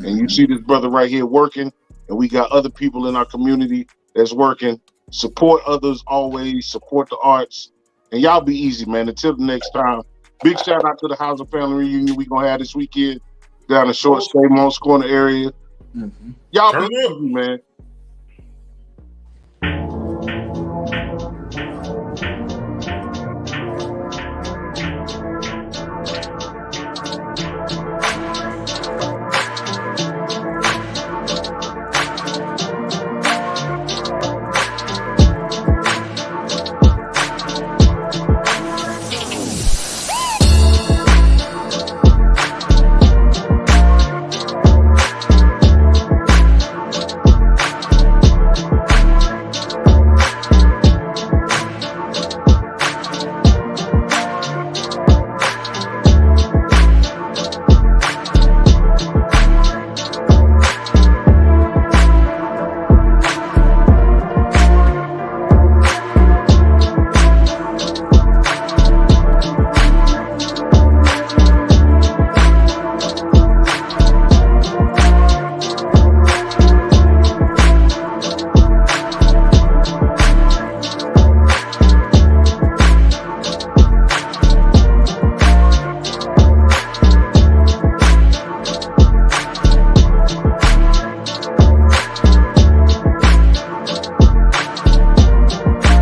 A: And you see this brother right here working, and we got other people in our community that's working. Support others always, support the arts, and y'all be easy, man. Until the next time, big shout out to the Housing Family Reunion we gonna have this weekend down in Short Stay, Moss Corner area. Y'all be easy, man.